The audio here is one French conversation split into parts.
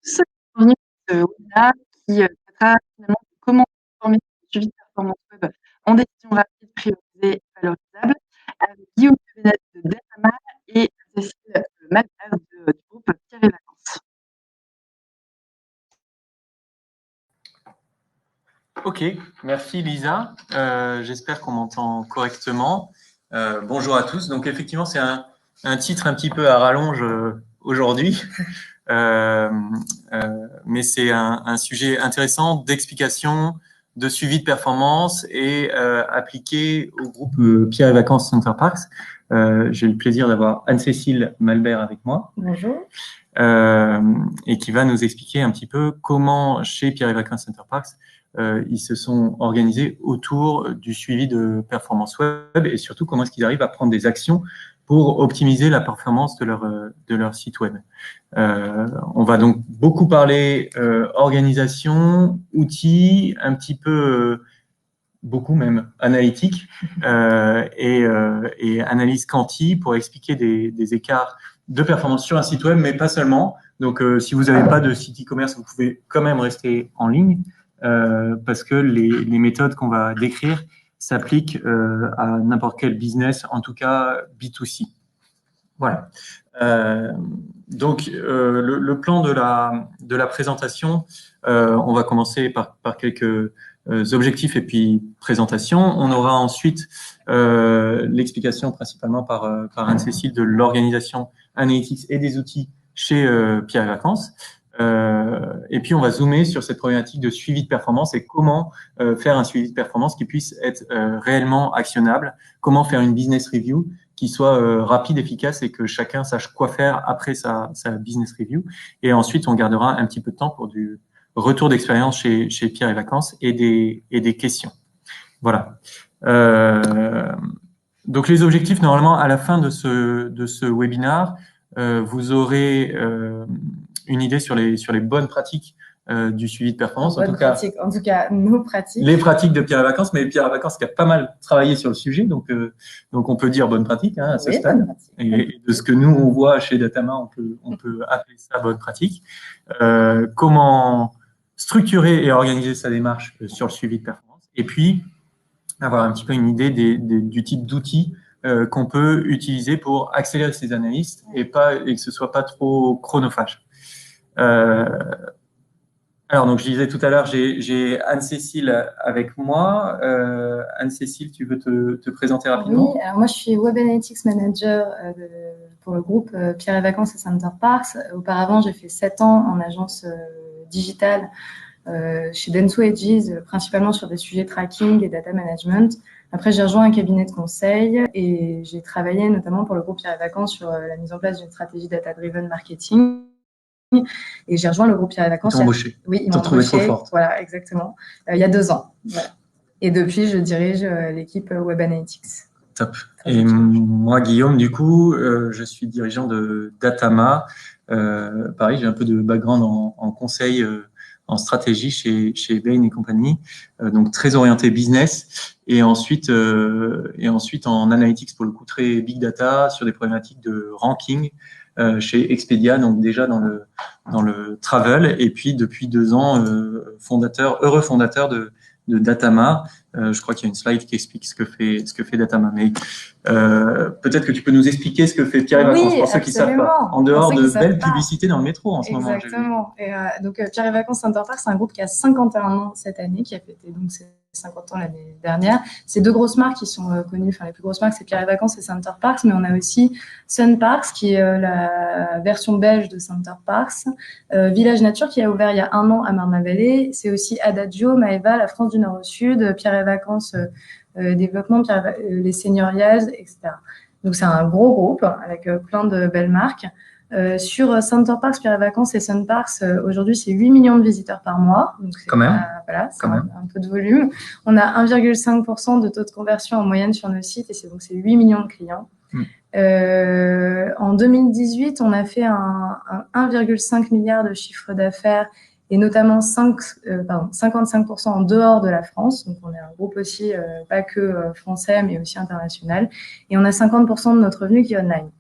tous, bienvenue dans ce webinaire qui traitera finalement de comment transformer le suivi de performance web en décisions rapides, priorisées et valorisables, avec Guillaume Devenette de Dataman et Cécile Malbert du groupe Pierre et Vacances. Ok, merci Lisa. J'espère qu'on m'entend correctement. Bonjour à tous. Donc effectivement, c'est un titre un petit peu à rallonge aujourd'hui, mais c'est un sujet intéressant d'explication, de suivi de performance et appliqué au groupe Pierre et Vacances Center Parks. J'ai le plaisir d'avoir Anne-Cécile Malbert avec moi. Bonjour. Et qui va nous expliquer un petit peu comment, chez Pierre et Vacances Center Parks, ils se sont organisés autour du suivi de performance web et surtout comment est-ce qu'ils arrivent à prendre des actions pour optimiser la performance de leur site web. On va donc beaucoup parler organisation, outils, un petit peu, beaucoup même, analytique et analyse quanti pour expliquer des écarts de performance sur un site web, mais pas seulement. Donc, si vous n'avez pas de site e-commerce, vous pouvez quand même rester en ligne parce que les méthodes qu'on va décrire s'appliquent à n'importe quel business, en tout cas B2C. Voilà. Donc, le plan de la présentation, on va commencer par quelques objectifs et puis présentation. On aura ensuite l'explication principalement par Anne-Cécile de l'organisation Analytics et des outils chez Pierre et Vacances. Et puis, on va zoomer sur cette problématique de suivi de performance et comment faire un suivi de performance qui puisse être réellement actionnable, comment faire une business review qui soit rapide, efficace et que chacun sache quoi faire après sa business review. Et ensuite, on gardera un petit peu de temps pour du retour d'expérience chez Pierre et Vacances et des questions. Voilà. Donc, les objectifs, normalement, à la fin de ce webinaire, vous aurez une idée sur les bonnes pratiques du suivi de performance. En tout cas, nos pratiques. Les pratiques de Pierre et Vacances, mais Pierre et Vacances qui a pas mal travaillé sur le sujet, donc on peut dire bonne pratique à ce stade. Et de ce que nous on voit chez Datama, on peut appeler ça bonne pratique. Comment structurer et organiser sa démarche sur le suivi de performance, et puis avoir un petit peu une idée du type d'outils qu'on peut utiliser pour accélérer ses analyses et que ce soit pas trop chronophage. Alors, donc, je disais tout à l'heure, j'ai Anne-Cécile avec moi. Anne-Cécile, tu veux te présenter rapidement? Oui, alors moi, je suis Web Analytics Manager pour le groupe Pierre et Vacances et Center Parks. Auparavant, j'ai fait 7 ans en agence digitale chez Dentsu Edges, principalement sur des sujets tracking et data management. Après, j'ai rejoint un cabinet de conseil et j'ai travaillé notamment pour le groupe Pierre et Vacances sur la mise en place d'une stratégie data-driven marketing. Et j'ai rejoint le groupe Pierre et Vacances. Ils t'ont embauché. Oui, ils m'ont trouvé trop forte. Voilà, exactement. Il y a 2 ans. Voilà. Et depuis, je dirige l'équipe Web Analytics. Top. Et moi, Guillaume, du coup, je suis dirigeant de Datama. Pareil, j'ai un peu de background en conseil, en stratégie chez Bain et compagnie, donc très orienté business. Et ensuite en analytics, pour le coup, très big data sur des problématiques de ranking chez Expedia, donc déjà dans le travel. Et puis, depuis 2 ans, heureux fondateur de Datama. Je crois qu'il y a une slide qui explique ce que fait Datama. Mais peut-être que tu peux nous expliquer ce que fait Pierre et Vacances pour ceux qui ne savent pas. En dehors de belles publicités dans le métro en ce moment. Exactement. Et donc Pierre et Vacances Center Parks, c'est un groupe qui a 51 ans cette année, qui a fêté donc ses 50 ans l'année dernière. C'est 2 grosses marques qui sont connues. Enfin, les plus grosses marques, c'est Pierre et Vacances et Center Parks, mais on a aussi Sun Parks, qui est la version belge de Center Parks. Village Nature, qui a ouvert il y a 1 an à Marne-la-Vallée. C'est aussi Adagio, Maeva, la France du Nord au Sud, Pierre et Vacances Développement, les Seigneuriales, etc. Donc, c'est un gros groupe avec plein de belles marques. Sur Center Parks, Pierre et Vacances et Sun Parks, aujourd'hui, c'est 8 millions de visiteurs par mois. Donc, c'est quand même. Voilà, c'est un peu de volume. On a 1,5% de taux de conversion en moyenne sur nos sites et c'est 8 millions de clients. En 2018, on a fait un 1,5 milliard de chiffre d'affaires et notamment 55% en dehors de la France. Donc, on est un groupe aussi, pas que français, mais aussi international. Et on a 50% de notre revenu qui est online.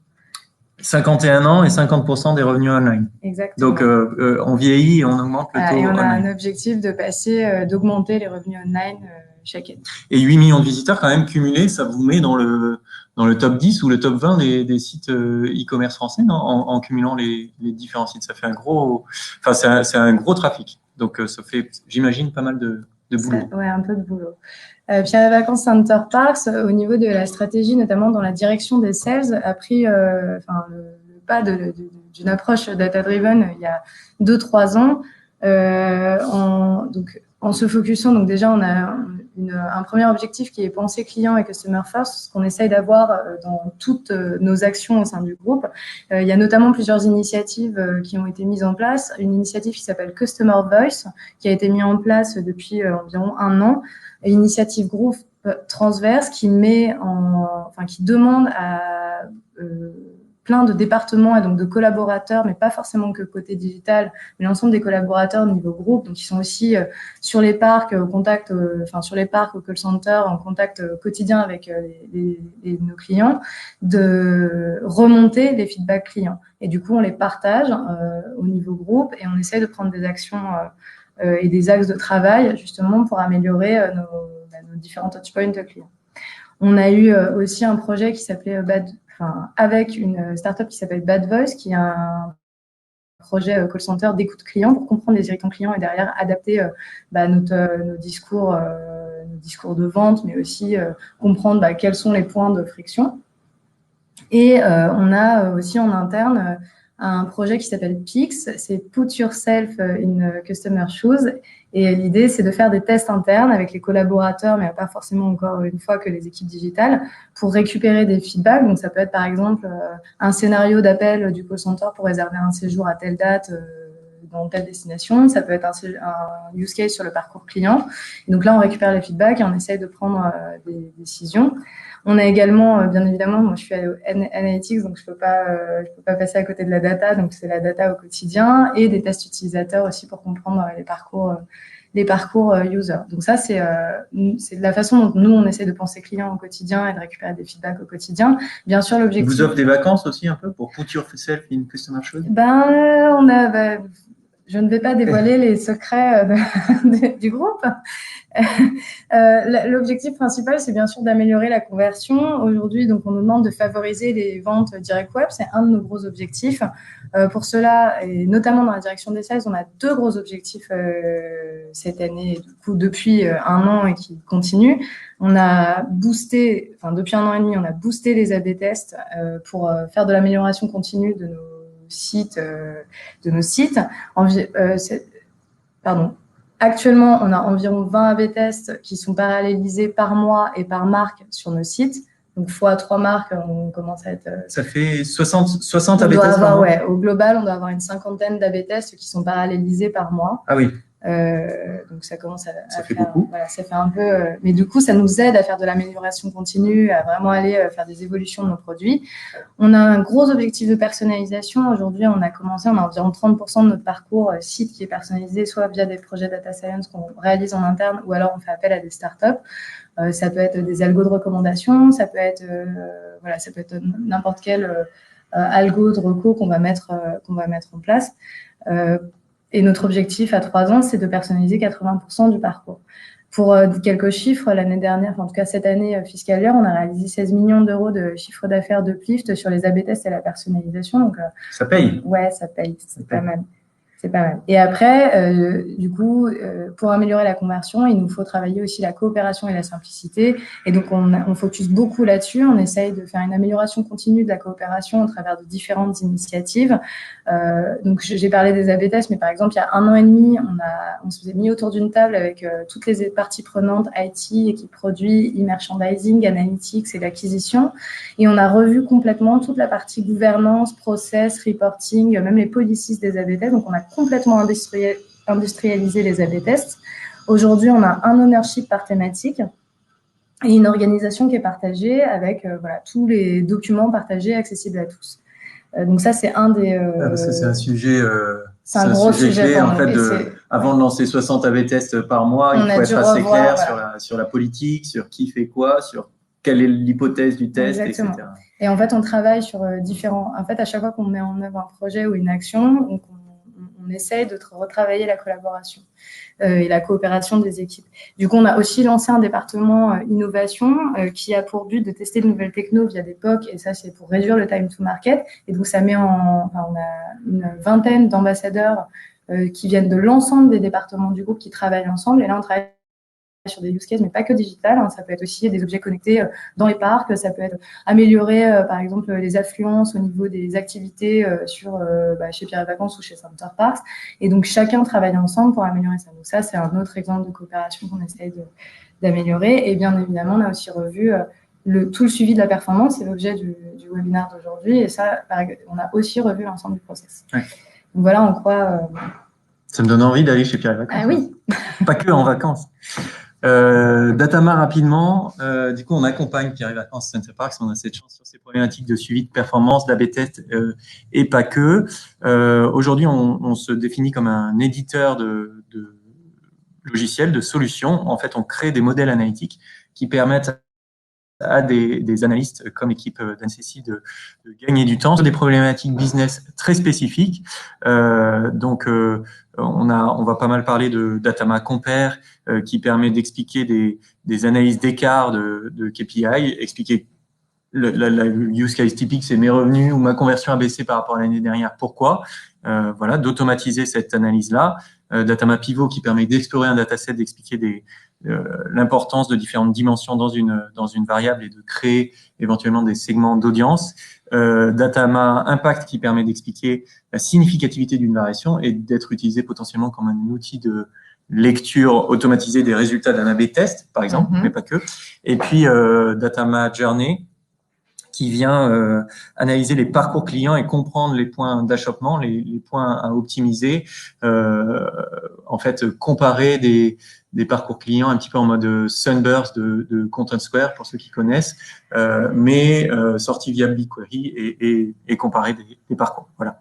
51 ans et 50% des revenus online. Exactement. Donc, on vieillit et on augmente le taux Et on a online. un objectif de passer, d'augmenter les revenus online chaque année. Et 8 millions de visiteurs quand même cumulés, ça vous met dans le top 10 ou le top 20 des sites e-commerce français, non, en cumulant les différents sites. Ça fait c'est un gros trafic. Donc, ça fait, j'imagine, pas mal de boulot. Ouais, un peu de boulot. Pierre et Vacances Center Parks, au niveau de la stratégie, notamment dans la direction des sales, a pris le pas d'une approche data-driven il y a 2-3 ans. En se focusant, donc déjà, on a un premier objectif qui est penser client et customer first, ce qu'on essaye d'avoir dans toutes nos actions au sein du groupe. Il y a notamment plusieurs initiatives qui ont été mises en place. Une initiative qui s'appelle Customer Voice, qui a été mise en place depuis environ 1 an. Une initiative groupe transverse qui demande à plein de départements et donc de collaborateurs, mais pas forcément que côté digital, mais l'ensemble des collaborateurs au niveau groupe, donc ils sont aussi sur les parcs, sur les parcs, au call center, en contact quotidien avec nos clients, de remonter les feedbacks clients. Et du coup, on les partage au niveau groupe et on essaie de prendre des actions et des axes de travail justement pour améliorer nos différents touchpoints clients. On a eu aussi un projet qui s'appelait avec une startup qui s'appelle Bad Voice, qui est un projet call center d'écoute client pour comprendre les irritants clients et derrière adapter nos discours de vente, mais aussi comprendre quels sont les points de friction. Et on a aussi en interne un projet qui s'appelle PIX, c'est Put Yourself in Customer Shoes. Et l'idée, c'est de faire des tests internes avec les collaborateurs, mais pas forcément encore une fois que les équipes digitales, pour récupérer des feedbacks. Donc, ça peut être par exemple un scénario d'appel du call center pour réserver un séjour à telle date dans telle destination. Ça peut être un use case sur le parcours client. Et donc là, on récupère les feedbacks et on essaye de prendre des décisions. On a également, bien évidemment, moi je suis analytics, donc je peux pas passer à côté de la data, donc c'est la data au quotidien et des tests utilisateurs aussi pour comprendre les parcours user. Donc ça, c'est la façon dont nous on essaie de penser client au quotidien et de récupérer des feedbacks au quotidien. Bien sûr, l'objectif. Vous offrez des vacances aussi un peu pour Put Yourself in Customer Shoes? Je ne vais pas dévoiler les secrets du groupe. L'objectif principal, c'est bien sûr d'améliorer la conversion. Aujourd'hui, donc, on nous demande de favoriser les ventes direct web. C'est un de nos gros objectifs. Pour cela, et notamment dans la direction des sales, on a 2 gros objectifs cette année, du coup, depuis 1 an et qui continuent. On a boosté, depuis 1 an et demi, on a boosté les A/B tests pour faire de l'amélioration continue de nos sites. Actuellement, on a environ 20 A/B tests qui sont parallélisés par mois et par marque sur nos sites. Donc, fois 3 marques, on commence à être… Ça fait 60 A/B tests par mois. Ouais, au global, on doit avoir une 50aine d'A/B tests qui sont parallélisés par mois. Ah oui. Donc, ça commence à fait faire… beaucoup. Voilà, ça fait un peu… mais du coup, ça nous aide à faire de l'amélioration continue, à vraiment aller faire des évolutions de nos produits. On a un gros objectif de personnalisation. Aujourd'hui, on a environ 30% de notre parcours site qui est personnalisé, soit via des projets data science qu'on réalise en interne, ou alors on fait appel à des startups. Ça peut être des algos de recommandation, ça peut être n'importe quel algo de reco qu'on va mettre en place. Et notre objectif à 3 ans, c'est de personnaliser 80% du parcours. Pour quelques chiffres, l'année dernière, en tout cas cette année fiscale, on a réalisé 16 millions d'euros de chiffre d'affaires d'uplift sur les A/B tests et la personnalisation. Donc, ça paye. Ouais, ça paye. C'est pas mal. C'est pas mal. Et après, du coup, pour améliorer la conversion, il nous faut travailler aussi la coopération et la simplicité. Et donc, on focus beaucoup là-dessus. On essaye de faire une amélioration continue de la coopération au travers de différentes initiatives. Donc, j'ai parlé des A/B tests, mais par exemple, il y a 1 an et demi, on se faisait mis autour d'une table avec toutes les parties prenantes, IT, équipe produit, e-merchandising, analytics et l'acquisition. Et on a revu complètement toute la partie gouvernance, process, reporting, même les policies des A/B tests. Donc, on a complètement industrialisé les A/B tests. Aujourd'hui, on a un ownership par thématique et une organisation qui est partagée avec tous les documents partagés accessibles à tous. Donc ça, c'est un des… parce que c'est un sujet… c'est un gros sujet clé, en fait, avant de lancer 60 A/B tests par mois, il faut être assez clair sur la politique, sur qui fait quoi, sur quelle est l'hypothèse du test, Exactement. etc. Et en fait, on travaille sur différents… En fait, à chaque fois qu'on met en œuvre un projet ou une action, on essaye de retravailler la collaboration et la coopération des équipes. Du coup, on a aussi lancé un département innovation qui a pour but de tester de nouvelles technos via des POC, et ça, c'est pour réduire le time to market. Et donc, ça met on a une vingtaine d'ambassadeurs qui viennent de l'ensemble des départements du groupe qui travaillent ensemble. Et là, on travaille sur des use cases, mais pas que digital. Hein. Ça peut être aussi des objets connectés dans les parcs. Ça peut être améliorer, par exemple, les affluences au niveau des activités chez Pierre et Vacances ou chez Center Parks. Et donc, chacun travaille ensemble pour améliorer ça. Donc, ça, c'est un autre exemple de coopération qu'on essaye d'améliorer. Et bien évidemment, on a aussi revu tout le suivi de la performance. C'est l'objet du webinaire d'aujourd'hui. Et ça, on a aussi revu l'ensemble du process. Ouais. Donc, voilà en quoi… Ça me donne envie d'aller chez Pierre et Vacances. Ah oui. Pas que en vacances. Datama rapidement, du coup on accompagne Pierre et Vacances Center Parks, on a cette chance sur ces problématiques de suivi de performance, d'A/B test et pas que. Aujourd'hui on se définit comme un éditeur de logiciels, de solutions. En fait on crée des modèles analytiques qui permettent à des analystes comme l'équipe d'Ansesi de gagner du temps sur des problématiques business très spécifiques. On va pas mal parler de Datama Compare qui permet d'expliquer des analyses d'écart de KPI, expliquer la use case typique, c'est mes revenus ou ma conversion a baissé par rapport à l'année dernière. Pourquoi? Voilà, d'automatiser cette analyse-là. Datama Pivot qui permet d'explorer un dataset, d'expliquer l'importance de différentes dimensions dans une variable et de créer éventuellement des segments d'audience. Datama Impact qui permet d'expliquer la significativité d'une variation et d'être utilisé potentiellement comme un outil de lecture automatisée des résultats d'un A/B test, par exemple, mais pas que. Et puis Datama Journey qui vient analyser les parcours clients et comprendre les points d'achoppement, les points à optimiser, en fait comparer des parcours clients un petit peu en mode Sunburst de Content Square pour ceux qui connaissent, mais sorti via BigQuery et comparer des parcours. Voilà.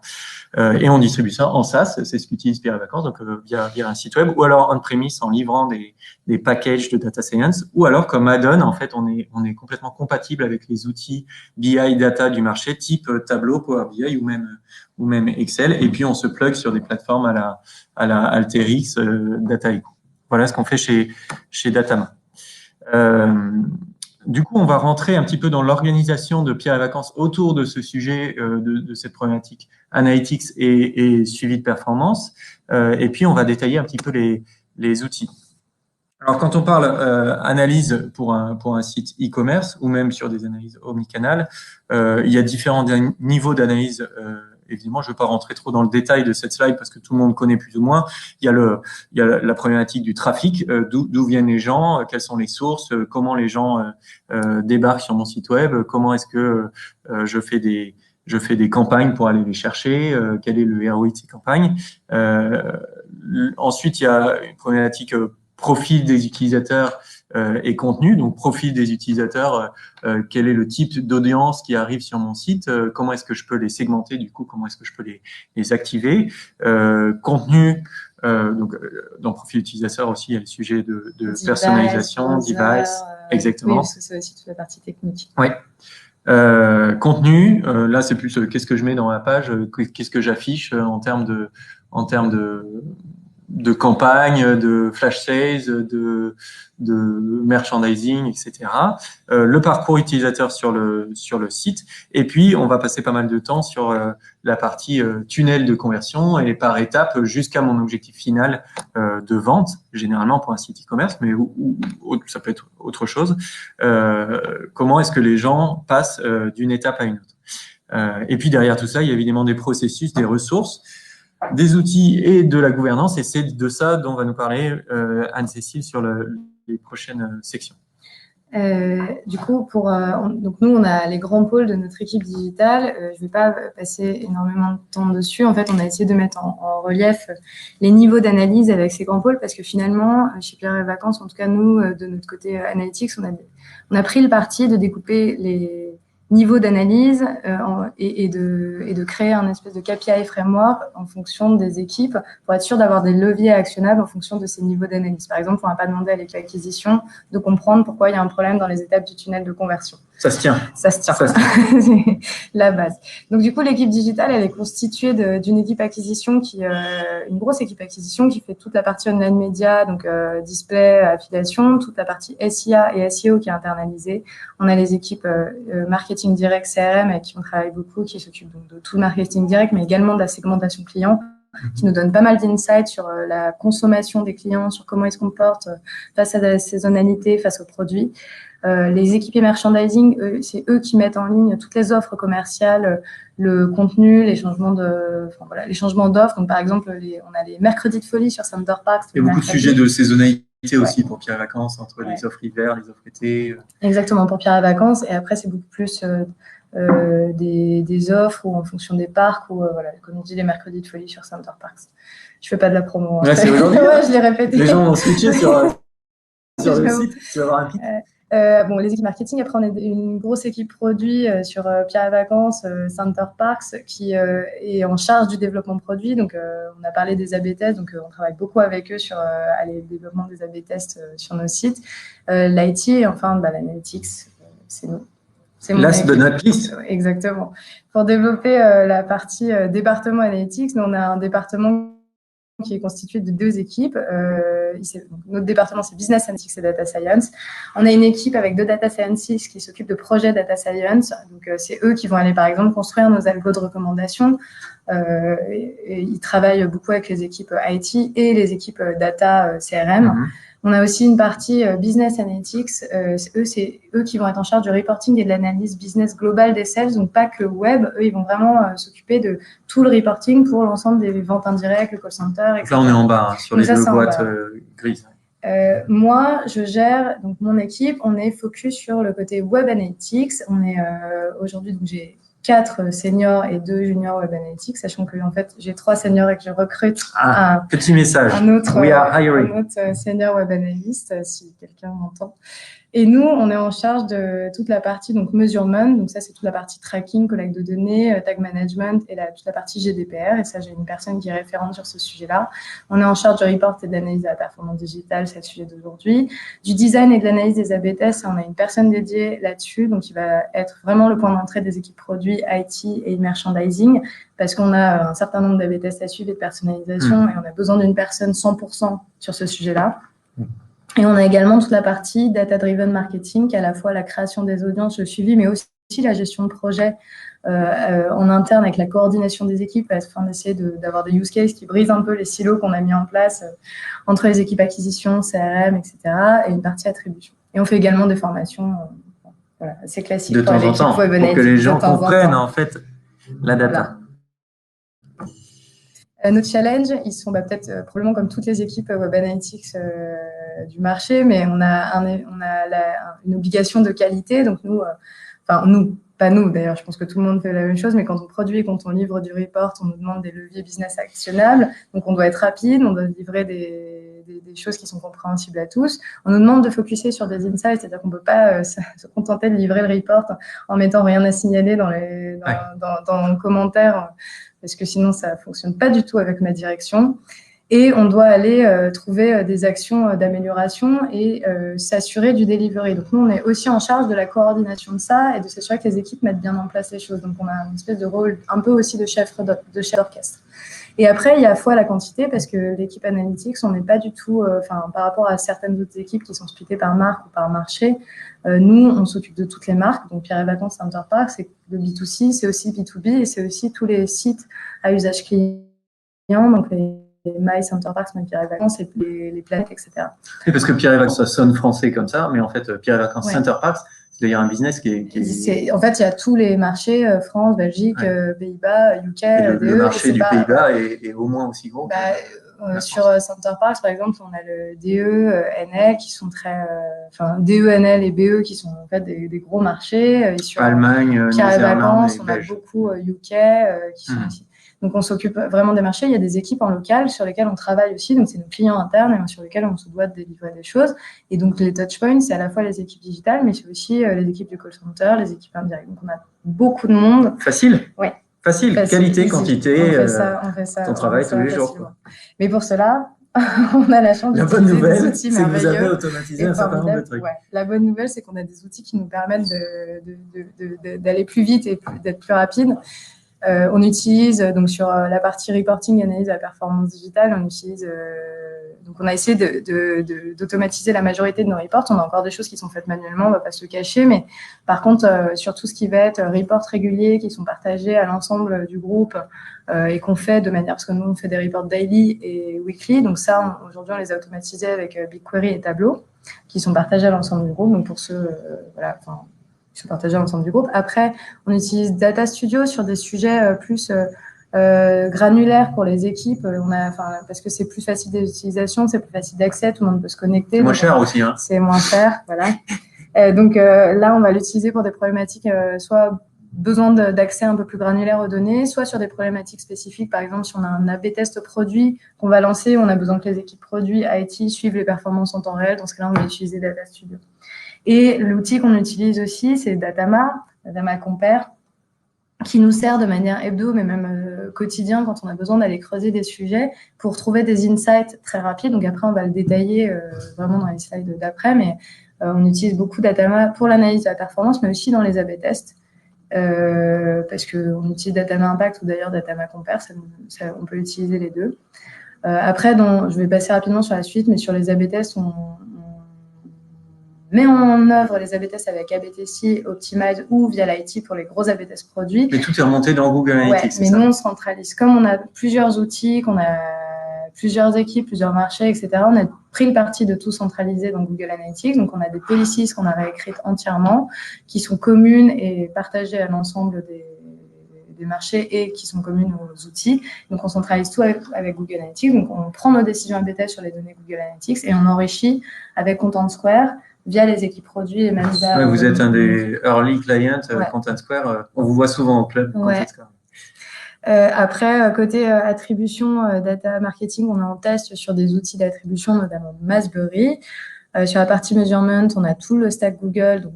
Et on distribue ça en SaaS, c'est ce qu'utilise Pierre et Vacances, donc via un site web, ou alors on-premise en livrant des packages de data science, ou alors comme add-on, en fait, on est complètement compatible avec les outils BI data du marché, type Tableau, Power BI ou même Excel, et puis on se plug sur des plateformes à la Alteryx, Dataiku. Voilà ce qu'on fait chez Datama. Du coup, on va rentrer un petit peu dans l'organisation de Pierre et Vacances autour de ce sujet, de cette problématique analytics et suivi de performance. Et puis, on va détailler un petit peu les outils. Alors, quand on parle analyse pour un site e-commerce ou même sur des analyses omnicanal, il y a différents niveaux d'analyse. Évidemment, je ne vais pas rentrer trop dans le détail de cette slide parce que tout le monde connaît plus ou moins. Il y a la problématique du trafic, d'où viennent les gens, quelles sont les sources, comment les gens débarquent sur mon site web, comment est-ce que je fais des campagnes pour aller les chercher, quel est le ROI de ces campagnes. Ensuite, il y a une problématique profil des utilisateurs et contenu. Donc, profil des utilisateurs, quel est le type d'audience qui arrive sur mon site, comment est-ce que je peux les segmenter, du coup, comment est-ce que je peux les activer. Contenu, donc dans profil utilisateur aussi, il y a le sujet de personnalisation, device, exactement. Oui, parce que c'est aussi toute la partie technique. Oui. Contenu, là c'est plus qu'est-ce que je mets dans la page, qu'est-ce que j'affiche en termes de campagne, de flash sales, de merchandising, etc. Le parcours utilisateur sur le site. Et puis, on va passer pas mal de temps sur la partie tunnel de conversion et par étape jusqu'à mon objectif final de vente, généralement pour un site e-commerce, mais ça peut être autre chose. Comment est-ce que les gens passent d'une étape à une autre. Et puis, derrière tout ça, il y a évidemment des processus, des ressources, des outils et de la gouvernance, et c'est de ça dont va nous parler Anne-Cécile sur les prochaines sections. Du coup, donc nous, on a les grands pôles de notre équipe digitale. Je ne vais pas passer énormément de temps dessus. En fait, on a essayé de mettre en relief les niveaux d'analyse avec ces grands pôles parce que finalement, chez Pierre et Vacances, en tout cas nous, de notre côté analytics, on a pris le parti de découper niveau d'analyse et de créer un espèce de KPI framework en fonction des équipes pour être sûr d'avoir des leviers actionnables en fonction de ces niveaux d'analyse. Par exemple, on ne va pas demander à l'équipe acquisition de comprendre pourquoi il y a un problème dans les étapes du tunnel de conversion. Ça se tient. Ça se tient. Ça se tient. C'est la base. Donc, du coup, l'équipe digitale, elle est constituée d'une équipe acquisition une grosse équipe acquisition qui fait toute la partie online média, donc display, affiliation, toute la partie SIA et SEO qui est internalisée. On a les équipes marketing direct, CRM, avec qui on travaille beaucoup, qui s'occupent donc de tout le marketing direct, mais également de la segmentation client, qui nous donne pas mal d'insights sur la consommation des clients, sur comment ils se comportent face à la saisonnalité, face aux produits. Les équipes merchandising, c'est eux qui mettent en ligne toutes les offres commerciales, le contenu, les changements les changements d'offres. Donc, par exemple, on a les mercredis de folie sur Center Parcs. Il y a beaucoup de sujets de saisonnalité aussi pour Pierre et Vacances, entre les offres hiver, les offres été. Exactement, pour Pierre et Vacances. Et après, c'est beaucoup plus des offres ou en fonction des parcs ou comme on dit, les mercredis de folie sur Center Parcs. Je fais pas de la promo. Ouais, c'est aujourd'hui. Je l'ai répété. Les gens vont switcher sur le site. Tu vas avoir un pic. Les équipes marketing, après on est une grosse équipe produit sur Pierre et Vacances, Center Parcs, qui est en charge du développement produit. Donc on a parlé des A/B tests, donc on travaille beaucoup avec eux sur le développement des A/B tests sur nos sites. L'IT et enfin l'analytics, c'est nous. Last but not least. Exactement. Pour développer la partie département analytics, nous on a un département qui est constitué de 2 équipes. Notre département, c'est Business Analytics et Data Science. On a une équipe avec 2 Data Scientists qui s'occupent de projets Data Science. Donc, c'est eux qui vont aller, par exemple, construire nos algos de recommandation. Et ils travaillent beaucoup avec les équipes IT et les équipes Data CRM. On a aussi une partie Business Analytics. C'est eux qui vont être en charge du reporting et de l'analyse business globale des sales, donc pas que web. Eux, ils vont vraiment s'occuper de tout le reporting pour l'ensemble des ventes indirectes, le call center, etc. Là, on est en bas, sur les 2 boîtes grises. Moi, je gère donc mon équipe. On est focus sur le côté Web Analytics. On est aujourd'hui, donc j'ai 4 seniors et 2 juniors Web Analytics, sachant que en fait j'ai 3 seniors et que je recrute petit message. un autre hiring. Senior Web Analyst, si quelqu'un m'entend. Et nous, on est en charge de toute la partie donc measurement. Donc ça, c'est toute la partie tracking, collecte de données, tag management et toute la partie GDPR. Et ça, j'ai une personne qui est référente sur ce sujet-là. On est en charge du report et de l'analyse de la performance digitale, c'est le sujet d'aujourd'hui. Du design et de l'analyse des A/B tests, on a une personne dédiée là-dessus. Donc, il va être vraiment le point d'entrée des équipes produits, IT et merchandising, parce qu'on a un certain nombre d'A/B tests à suivre et de personnalisation et on a besoin d'une personne 100% sur ce sujet-là. Et on a également toute la partie data-driven marketing, qui est à la fois la création des audiences, le suivi, mais aussi la gestion de projet en interne avec la coordination des équipes, afin d'essayer d'avoir des use cases qui brisent un peu les silos qu'on a mis en place entre les équipes acquisition, CRM, etc. et une partie attribution. Et on fait également des formations, c'est classique. De temps en temps, pour que les gens comprennent en fait la data. Voilà. Notre challenge, ils sont probablement comme toutes les équipes Web Analytics du marché, mais on a une obligation de qualité. Donc pas nous d'ailleurs, je pense que tout le monde fait la même chose, mais quand on produit et quand on livre du report, on nous demande des leviers business actionnables. Donc on doit être rapide, on doit livrer des choses qui sont compréhensibles à tous. On nous demande de focuser sur des insights, c'est-à-dire qu'on ne peut pas se contenter de livrer le report en mettant rien à signaler dans le commentaire, parce que sinon ça ne fonctionne pas du tout avec ma direction. Et on doit aller trouver des actions d'amélioration et s'assurer du delivery. Donc nous, on est aussi en charge de la coordination de ça et de s'assurer que les équipes mettent bien en place les choses. Donc on a une espèce de rôle un peu aussi de chef d'orchestre. Et après, il y a à fois la quantité, parce que l'équipe Analytics, on n'est pas du tout, par rapport à certaines autres équipes qui sont splittées par marque ou par marché, nous, on s'occupe de toutes les marques. Donc Pierre et Vacances, Center Parcs, c'est le B2C, c'est aussi B2B et c'est aussi tous les sites à usage client, donc les My, Center Parcs, My Pierre et Vacances, et les planètes, etc. Et parce que Pierre et Vacances, ça sonne français comme ça, mais en fait, Pierre et Vacances, Center Parcs, c'est d'ailleurs un business qui est... En fait, il y a tous les marchés, France, Belgique, Pays-Bas, UK, le marché du Pays-Bas est au moins aussi gros. Sur Center Parcs, par exemple, on a le DE, NL qui sont DE, NL et BE qui sont en fait des gros marchés. Et sur Allemagne, Pierre et Vacances, on a beaucoup UK qui sont ici. Donc, on s'occupe vraiment des marchés. Il y a des équipes en local sur lesquelles on travaille aussi. Donc, c'est nos clients internes et sur lesquels on se doit de délivrer des choses. Et donc, les touchpoints, c'est à la fois les équipes digitales, mais c'est aussi les équipes du call center, les équipes indirectes. Donc, on a beaucoup de monde. Facile. Ouais. Facile. Qualité, easy. quantité. On fait ça. Ton travail tous les jours, quoi. Mais pour cela, on a la chance d'utiliser des outils merveilleux. C'est que vous avez automatisé un certain nombre de trucs. Ouais. La bonne nouvelle, c'est qu'on a des outils qui nous permettent d'aller plus vite et d'être plus rapide. On utilise, donc sur la partie reporting, analyse de la performance digitale, donc on a essayé d'automatiser la majorité de nos reports. On a encore des choses qui sont faites manuellement, on va pas se le cacher, mais par contre, sur tout ce qui va être reports réguliers qui sont partagés à l'ensemble du groupe et qu'on fait de manière, parce que nous on fait des reports daily et weekly, donc ça, aujourd'hui on les a automatisés avec BigQuery et Tableau, qui sont partagés à l'ensemble du groupe. Donc pour ceux, qui sont partagés à l'ensemble du groupe. Après, on utilise Data Studio sur des sujets plus granulaires pour les équipes. Parce que c'est plus facile d'utilisation, c'est plus facile d'accès, tout le monde peut se connecter. C'est moins cher aussi. Hein. C'est moins cher, voilà. Donc là, on va l'utiliser pour des problématiques, soit besoin d'accès un peu plus granulaire aux données, soit sur des problématiques spécifiques. Par exemple, si on a un A/B test produit qu'on va lancer, on a besoin que les équipes produits IT suivent les performances en temps réel. Dans ce cas-là, on va utiliser Data Studio. Et l'outil qu'on utilise aussi, c'est Datama Compare, qui nous sert de manière hebdo, mais même quotidien, quand on a besoin d'aller creuser des sujets pour trouver des insights très rapides. Donc après, on va le détailler vraiment dans les slides d'après, mais on utilise beaucoup Datama pour l'analyse de la performance, mais aussi dans les A/B tests, parce qu'on utilise Datama Impact ou d'ailleurs Datama Compare, on peut utiliser les deux. Après, je vais passer rapidement sur la suite, mais sur les A/B tests, on met en œuvre les A/B tests avec ABTC, Optimize ou via l'IT pour les gros A/B tests produits. Mais tout est remonté dans Google Analytics. Ouais, mais nous, on centralise. Comme on a plusieurs outils, qu'on a plusieurs équipes, plusieurs marchés, etc., on a pris le parti de tout centraliser dans Google Analytics. Donc, on a des policies qu'on a réécrites entièrement, qui sont communes et partagées à l'ensemble des marchés et qui sont communes aux outils. Donc, on centralise tout avec Google Analytics. Donc, on prend nos décisions A/B tests sur les données Google Analytics et on enrichit avec Content Square via les équipes produits et même via… Ouais, vous êtes un des early clients Content Square. On vous voit souvent au club Content Square. Après, côté attribution, data marketing, on est en test sur des outils d'attribution, notamment Masbury. Sur la partie measurement, on a tout le stack Google, donc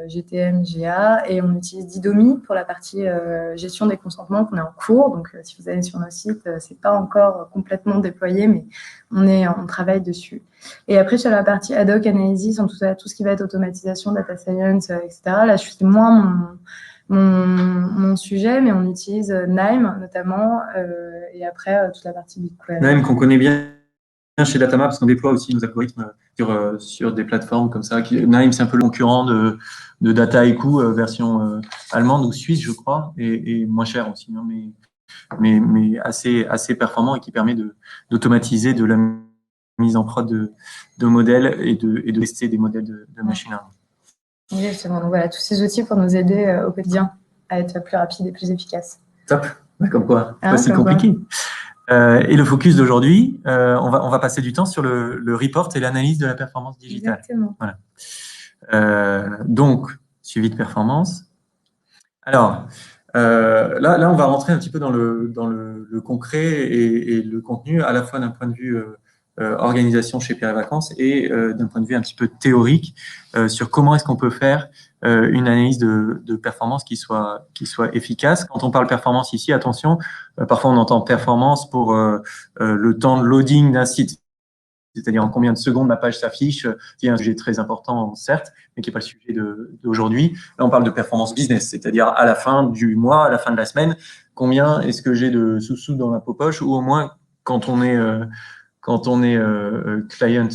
GTM, GA, et on utilise Didomi pour la partie gestion des consentements qu'on est en cours. Donc, si vous allez sur nos sites, c'est pas encore complètement déployé, mais on travaille dessus. Et après, sur la partie ad hoc analysis, en tout ce qui va être automatisation, data science, etc. Là, je suis moins mon sujet, mais on utilise Nime notamment, et après toute la partie BigQuery. Nime qu'on connaît bien chez Datama parce qu'on déploie aussi nos algorithmes sur des plateformes comme ça. Nime, c'est un peu le concurrent de Dataiku version allemande ou suisse, je crois, et moins cher aussi, hein, mais assez performant et qui permet d'automatiser de la mise en prod de modèles et de tester des modèles de machine learning. Exactement. Donc voilà, tous ces outils pour nous aider au quotidien à être plus rapide et plus efficace. Top. Comme quoi, pas si compliqué. Et le focus d'aujourd'hui, on va passer du temps sur le report et l'analyse de la performance digitale. Exactement. Voilà. Donc, suivi de performance. Alors, là, on va rentrer un petit peu dans le concret et le contenu, à la fois d'un point de vue organisation chez Pierre et Vacances et d'un point de vue un petit peu théorique sur comment est-ce qu'on peut faire une analyse de performance qui soit efficace. Quand on parle performance ici, attention, parfois on entend performance pour le temps de loading d'un site, c'est-à-dire en combien de secondes ma page s'affiche, qui est un sujet très important, certes, mais qui n'est pas le sujet d'aujourd'hui. Là, on parle de performance business, c'est-à-dire à la fin du mois, à la fin de la semaine, combien est-ce que j'ai de sous-sous dans la poche, ou au moins quand on est client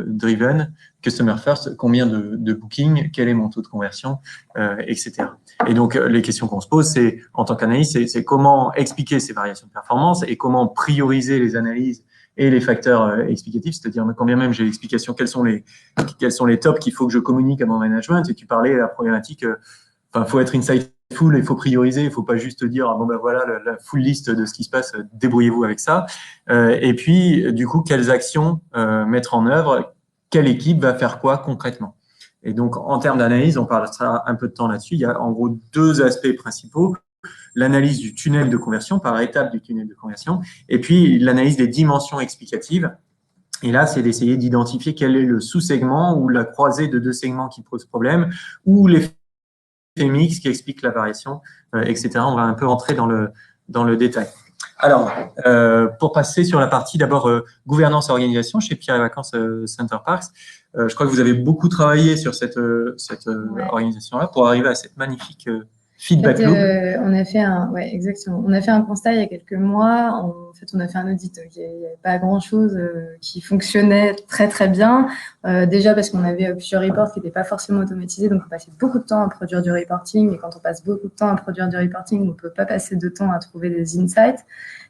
driven, customer first, combien de bookings, quel est mon taux de conversion, etc. Et donc, les questions qu'on se pose, c'est, en tant qu'analyste, c'est comment expliquer ces variations de performance et comment prioriser les analyses et les facteurs explicatifs, c'est-à-dire quand bien même j'ai l'explication, quels sont les tops qu'il faut que je communique à mon management. Et tu parlais de la problématique, faut être insightful, il faut prioriser, il faut pas juste dire voilà la full liste de ce qui se passe, débrouillez-vous avec ça. Et puis du coup, quelles actions mettre en œuvre, quelle équipe va faire quoi concrètement. Et donc en termes d'analyse, on parlera un peu de temps là-dessus. Il y a en gros deux aspects principaux. l'analyse du tunnel de conversion, par étape du tunnel de conversion, et puis l'analyse des dimensions explicatives. Et là, c'est d'essayer d'identifier quel est le sous-segment ou la croisée de deux segments qui pose problème, ou l'effet mix qui explique la variation, etc. On va un peu rentrer dans le détail. Alors, pour passer sur la partie d'abord gouvernance et organisation chez Pierre et Vacances Center Parcs, je crois que vous avez beaucoup travaillé sur cette organisation-là pour arriver à cette magnifique feedback loop. On a fait exactement. On a fait un constat il y a quelques mois. En fait, on a fait un audit. Il n'y avait pas grand-chose qui fonctionnait très très bien. Déjà parce qu'on avait plusieurs reports qui n'étaient pas forcément automatisés, donc on passait beaucoup de temps à produire du reporting. Et quand on passe beaucoup de temps à produire du reporting, on ne peut pas passer de temps à trouver des insights.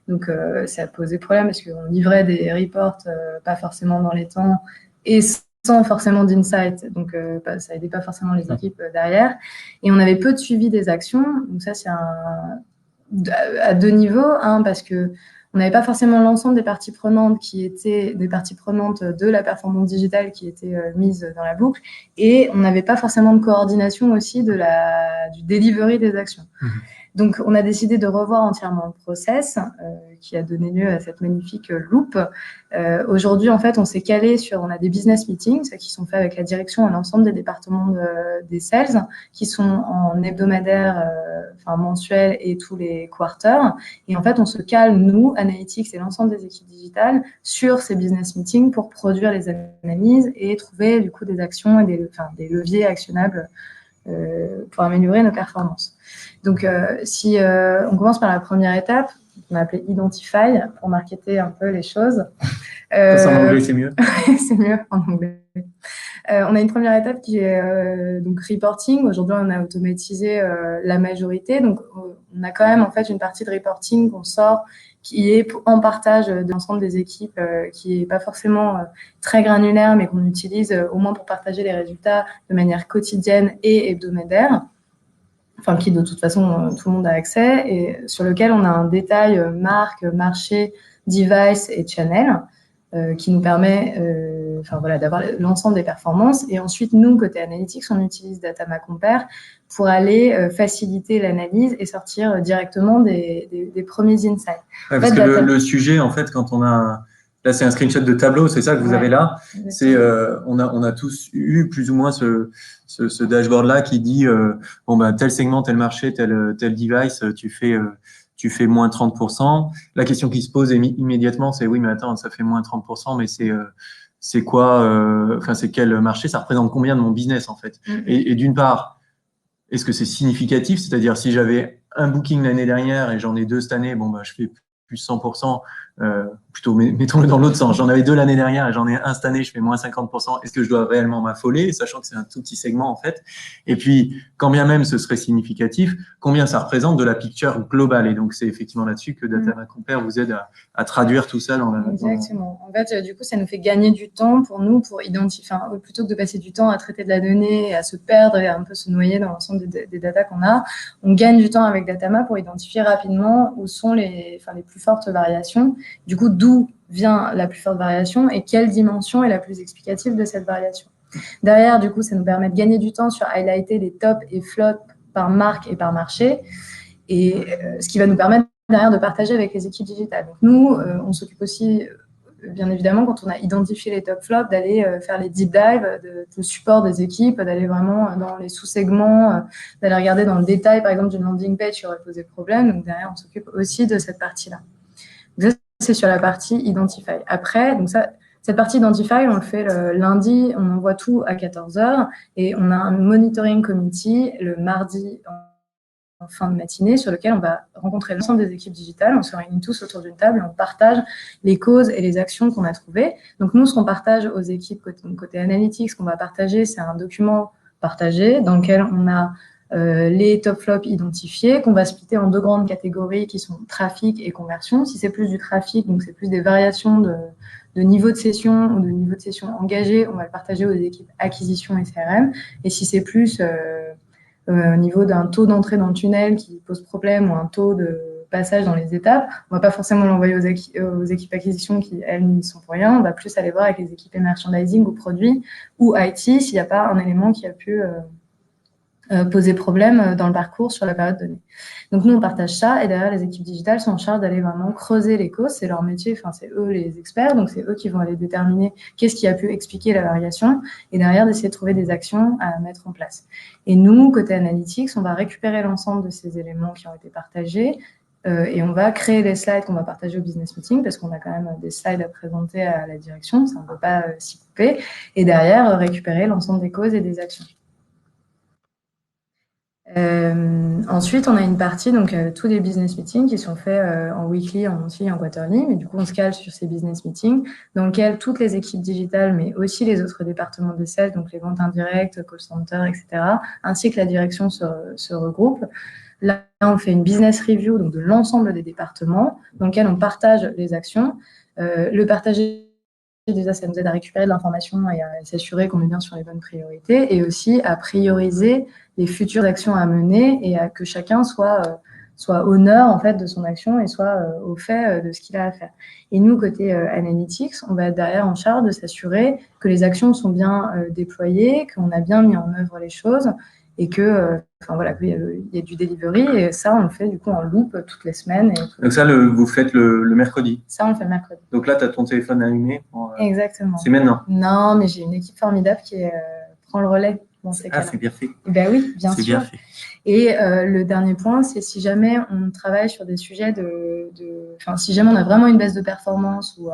Donc ça a posé problème parce qu'on livrait des reports pas forcément dans les temps et sans forcément d'insight, donc ça n'aidait pas forcément les équipes derrière. Et on avait peu de suivi des actions, donc ça c'est à deux niveaux. Un, parce que on n'avait pas forcément l'ensemble des parties prenantes qui étaient des parties prenantes de la performance digitale qui étaient mises dans la boucle, et on n'avait pas forcément de coordination aussi du delivery des actions. Donc, on a décidé de revoir entièrement le process qui a donné lieu à cette magnifique loop. Aujourd'hui, en fait, on s'est calé on a des business meetings qui sont faits avec la direction et l'ensemble des départements des sales, qui sont en hebdomadaire, mensuel et tous les quarters. Et en fait, on se cale, nous, Analytics et l'ensemble des équipes digitales, sur ces business meetings pour produire les analyses et trouver, du coup, des actions et des leviers actionnables pour améliorer nos performances. Donc, si on commence par la première étape, qu'on a appelée Identify, pour marketer un peu les choses. Ça, en anglais, c'est mieux. C'est mieux en anglais. On a une première étape qui est donc reporting. Aujourd'hui, on a automatisé la majorité. Donc, on a quand même en fait une partie de reporting qu'on sort qui est en partage de l'ensemble des équipes, qui est pas forcément très granulaire, mais qu'on utilise au moins pour partager les résultats de manière quotidienne et hebdomadaire. Enfin, qui de toute façon, tout le monde a accès, et sur lequel on a un détail marque, marché, device et channel, qui nous permet d'avoir l'ensemble des performances. Et ensuite, nous, côté analytics, on utilise Datama Compare pour aller faciliter l'analyse et sortir directement des premiers insights. Ouais, parce que le sujet, en fait, quand on a... Là, c'est un screenshot de tableau, c'est ça que vous avez là. C'est, on a tous eu plus ou moins ce dashboard-là qui dit tel segment, tel marché, tel device, tu fais moins 30%. La question qui se pose immédiatement, c'est oui, mais attends, ça fait moins 30%, mais c'est quoi, c'est quel marché, ça représente combien de mon business, en fait. Et d'une part, est-ce que c'est significatif? C'est-à-dire, si j'avais un booking l'année dernière et j'en ai 2 cette année, je fais plus 100%, plutôt mettons-le dans l'autre sens. J'en avais 2 l'année dernière et j'en ai un cette année, je fais moins 50%. Est-ce que je dois réellement m'affoler, sachant que c'est un tout petit segment en fait? Et puis, quand bien même ce serait significatif, combien ça représente de la picture globale? Et donc, c'est effectivement là-dessus que Datama Compare vous aide à traduire tout ça dans la... Exactement. En fait, du coup, ça nous fait gagner du temps pour nous, pour identifier, plutôt que de passer du temps à traiter de la donnée, à se perdre et à un peu se noyer dans l'ensemble des datas qu'on a, on gagne du temps avec Datama pour identifier rapidement où sont les plus fortes variations. Du coup, d'où vient la plus forte variation et quelle dimension est la plus explicative de cette variation. Derrière, du coup, ça nous permet de gagner du temps sur highlighter les tops et flops par marque et par marché, et ce qui va nous permettre derrière de partager avec les équipes digitales. Donc nous, on s'occupe aussi, bien évidemment, quand on a identifié les top flops, d'aller faire les deep dives de support des équipes, d'aller vraiment dans les sous-segments, d'aller regarder dans le détail, par exemple, d'une landing page qui aurait posé problème. Donc derrière, on s'occupe aussi de cette partie-là. Donc ça, c'est sur la partie Identify. Après, donc ça, cette partie Identify, on le fait le lundi, on envoie tout à 14h, et on a un monitoring committee le mardi en fin de matinée, sur lequel on va rencontrer l'ensemble des équipes digitales. On se réunit tous autour d'une table et on partage les causes et les actions qu'on a trouvées. Donc nous, ce qu'on partage aux équipes côté analytics, ce qu'on va partager, c'est un document partagé dans lequel on a les top flops identifiés, qu'on va splitter en 2 grandes catégories qui sont trafic et conversion. Si c'est plus du trafic, donc c'est plus des variations de niveau de session ou de niveau de session engagé, on va le partager aux équipes acquisition et CRM. Et si c'est plus au niveau d'un taux d'entrée dans le tunnel qui pose problème, ou un taux de passage dans les étapes, on ne va pas forcément l'envoyer aux équipes acquisition qui, elles, n'y sont pour rien. On va plus aller voir avec les équipes merchandising ou produits ou IT s'il n'y a pas un élément qui a pu poser problème dans le parcours sur la période donnée. Donc, nous, on partage ça et derrière, les équipes digitales sont en charge d'aller vraiment creuser les causes. C'est leur métier, enfin, c'est eux les experts, donc c'est eux qui vont aller déterminer qu'est-ce qui a pu expliquer la variation et derrière, d'essayer de trouver des actions à mettre en place. Et nous, côté analytics, on va récupérer l'ensemble de ces éléments qui ont été partagés et on va créer les slides qu'on va partager au business meeting parce qu'on a quand même des slides à présenter à la direction, ça ne peut pas s'y couper, et derrière, récupérer l'ensemble des causes et des actions. Ensuite, on a une partie, donc tous les business meetings qui sont faits en weekly, en monthly, en quarterly, mais du coup, on se cale sur ces business meetings dans lesquels toutes les équipes digitales, mais aussi les autres départements de sales, donc les ventes indirectes, call center, etc., ainsi que la direction se regroupent. Là, on fait une business review donc de l'ensemble des départements dans lequel on partage les actions. Le partager, déjà, ça nous aide à récupérer de l'information et à s'assurer qu'on est bien sur les bonnes priorités et aussi à prioriser les futures actions à mener et à que chacun soit honneur en fait de son action et soit au fait de ce qu'il a à faire. Et nous, côté analytics, on va être derrière en charge de s'assurer que les actions sont bien déployées, qu'on a bien mis en œuvre les choses et que voilà, qu'il y a du delivery et ça, on le fait du coup en loop toutes les semaines. Donc ça, vous faites le mercredi. Ça, on le fait le mercredi. Donc là, tu as ton téléphone allumé. Exactement. C'est maintenant. Non, mais j'ai une équipe formidable qui prend le relais dans ces cas-là. Ah, c'est bien fait. Ben oui, bien sûr. C'est bien fait. Et le dernier point, c'est si jamais on travaille sur des sujets enfin, si jamais on a vraiment une baisse de performance ou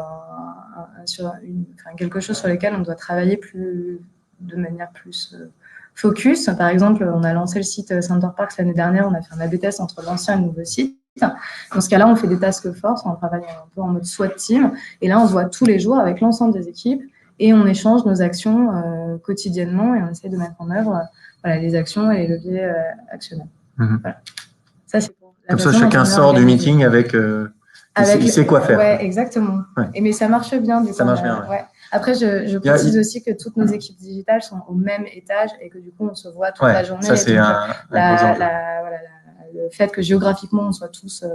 quelque chose sur lequel on doit travailler de manière plus focus. Par exemple, on a lancé le site Center Parks l'année dernière, on a fait un A/B test entre l'ancien et le nouveau site. Dans ce cas-là, on fait des task force, on travaille un peu en mode SWAT team. Et là, on se voit tous les jours avec l'ensemble des équipes et on échange nos actions quotidiennement et on essaie de mettre en œuvre les actions et les leviers actionnels. Voilà. Ça, c'est comme ça, chacun sort du meeting avec il sait quoi faire. Ouais, exactement. Ouais. Mais ça marche bien. Du coup, ça marche bien. Ouais. Après, je précise aussi que toutes nos équipes digitales sont au même étage et que du coup, on se voit toute la journée. Ça, c'est le fait que géographiquement, on soit tous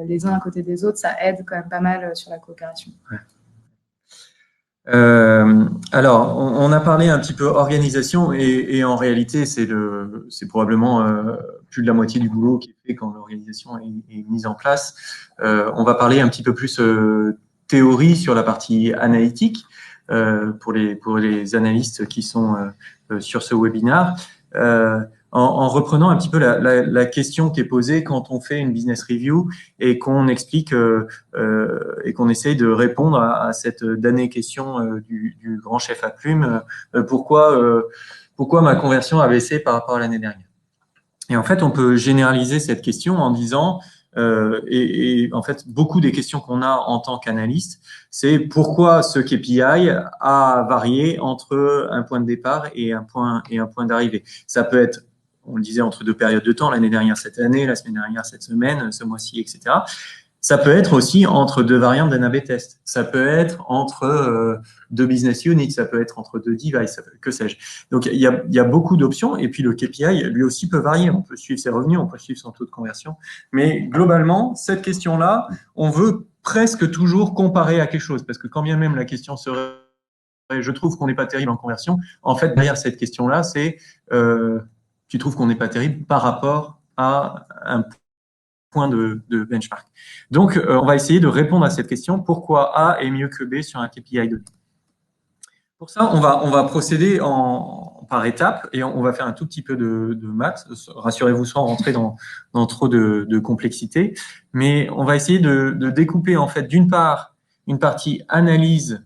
les uns à côté des autres, ça aide quand même pas mal sur la coopération. Ouais. Alors, on a parlé un petit peu organisation et en réalité, c'est probablement plus de la moitié du boulot qui est fait quand l'organisation est mise en place. On va parler un petit peu plus théorie sur la partie analytique pour les analystes qui sont sur ce webinaire. En reprenant un petit peu la question qui est posée quand on fait une business review et qu'on explique et qu'on essaye de répondre à cette damnée question du grand chef à plume, pourquoi ma conversion a baissé par rapport à l'année dernière. Et en fait, on peut généraliser cette question en disant, et en fait, beaucoup des questions qu'on a en tant qu'analyste, c'est pourquoi ce KPI a varié entre un point de départ et un point d'arrivée. Ça peut être, on le disait, entre deux périodes de temps, l'année dernière, cette année, la semaine dernière, cette semaine, ce mois-ci, etc. Ça peut être aussi entre deux variantes d'un A/B test. Ça peut être entre deux business units. Ça peut être entre deux devices. Que sais-je. Donc, il y a beaucoup d'options. Et puis, le KPI, lui aussi, peut varier. On peut suivre ses revenus, on peut suivre son taux de conversion. Mais globalement, cette question-là, on veut presque toujours comparer à quelque chose. Parce que quand bien même la question serait « je trouve qu'on n'est pas terrible en conversion », en fait, derrière cette question-là, c'est « tu trouves qu'on n'est pas terrible par rapport à un point de benchmark ». Donc, on va essayer de répondre à cette question. Pourquoi A est mieux que B sur un KPI donné? Pour ça, on va procéder par étapes et on va faire un tout petit peu de maths. Rassurez-vous, sans rentrer dans trop de complexité. Mais on va essayer de découper, en fait, d'une part, une partie analyse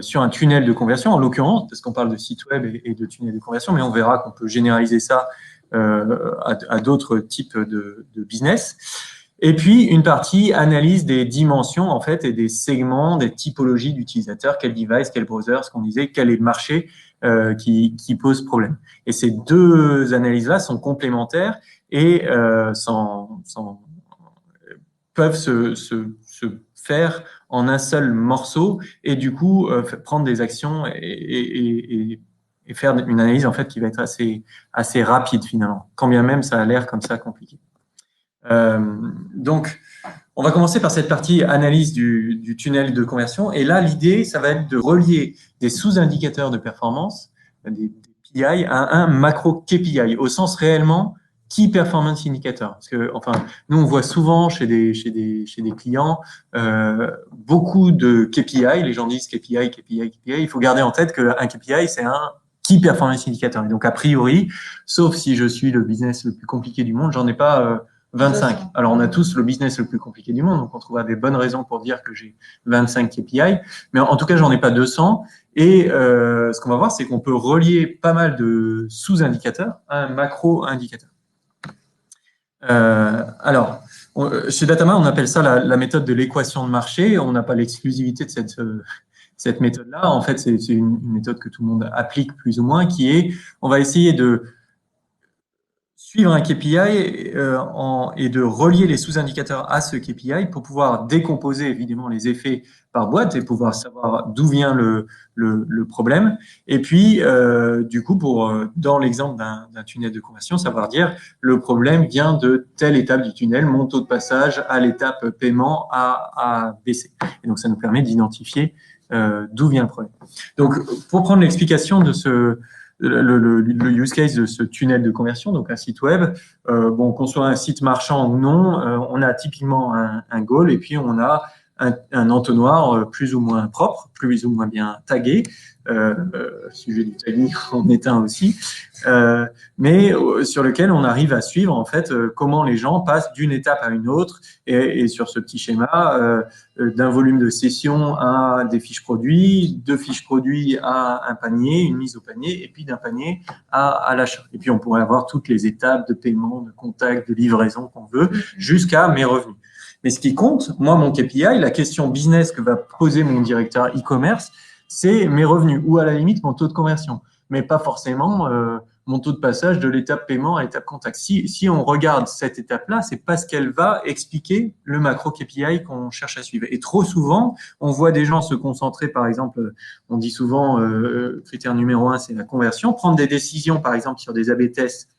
sur un tunnel de conversion, en l'occurrence, parce qu'on parle de site web et de tunnel de conversion, mais on verra qu'on peut généraliser ça à d'autres types de business. Et puis, une partie analyse des dimensions, en fait, et des segments, des typologies d'utilisateurs, quel device, quel browser, ce qu'on disait, quel est le marché qui pose problème. Et ces deux analyses-là sont complémentaires et peuvent se faire en un seul morceau et du coup, prendre des actions et faire une analyse, en fait, qui va être assez rapide, finalement. Quand bien même, ça a l'air comme ça compliqué. Donc, on va commencer par cette partie analyse du tunnel de conversion. Et là, l'idée, ça va être de relier des sous-indicateurs de performance, des KPI à un macro KPI, au sens réellement Key Performance Indicator. Parce que, enfin, nous, on voit souvent chez des clients beaucoup de KPI. Les gens disent KPI, KPI, KPI. Il faut garder en tête qu'un KPI, c'est un Key Performance Indicator. Et donc, a priori, sauf si je suis le business le plus compliqué du monde, j'en ai pas 25. Alors, on a tous le business le plus compliqué du monde, donc on trouvera des bonnes raisons pour dire que j'ai 25 KPI. Mais en tout cas, j'en ai pas 200. Et ce qu'on va voir, c'est qu'on peut relier pas mal de sous-indicateurs à un macro-indicateur. Alors, chez Datama, on appelle ça la méthode de l'équation de marché. On n'a pas l'exclusivité de cette méthode-là. En fait, c'est une méthode que tout le monde applique plus ou moins, qui est, on va essayer de suivre un KPI et de relier les sous-indicateurs à ce KPI pour pouvoir décomposer évidemment les effets par boîte et pouvoir savoir d'où vient le problème. Et puis, du coup, dans l'exemple d'un tunnel de conversion, savoir dire le problème vient de telle étape du tunnel, mon taux de passage à l'étape paiement a baissé. Et donc, ça nous permet d'identifier d'où vient le problème. Donc, pour prendre l'explication de le use case de ce tunnel de conversion, donc un site web, qu'on soit un site marchand ou non, on a typiquement un goal et puis on a un entonnoir plus ou moins propre, plus ou moins bien tagué. Sujet du tagging en est un aussi, mais sur lequel on arrive à suivre en fait comment les gens passent d'une étape à une autre et sur ce petit schéma d'un volume de session à des fiches produits, de fiches produits à un panier, une mise au panier et puis d'un panier à l'achat. Et puis on pourrait avoir toutes les étapes de paiement, de contact, de livraison qu'on veut jusqu'à mes revenus. Mais ce qui compte, moi, mon KPI, la question business que va poser mon directeur e-commerce, c'est mes revenus ou à la limite mon taux de conversion, mais pas forcément mon taux de passage de l'étape paiement à l'étape contact. Si on regarde cette étape-là, c'est parce qu'elle va expliquer le macro KPI qu'on cherche à suivre. Et trop souvent, on voit des gens se concentrer, par exemple, on dit souvent critère numéro 1, c'est la conversion, prendre des décisions, par exemple, sur des A/B tests,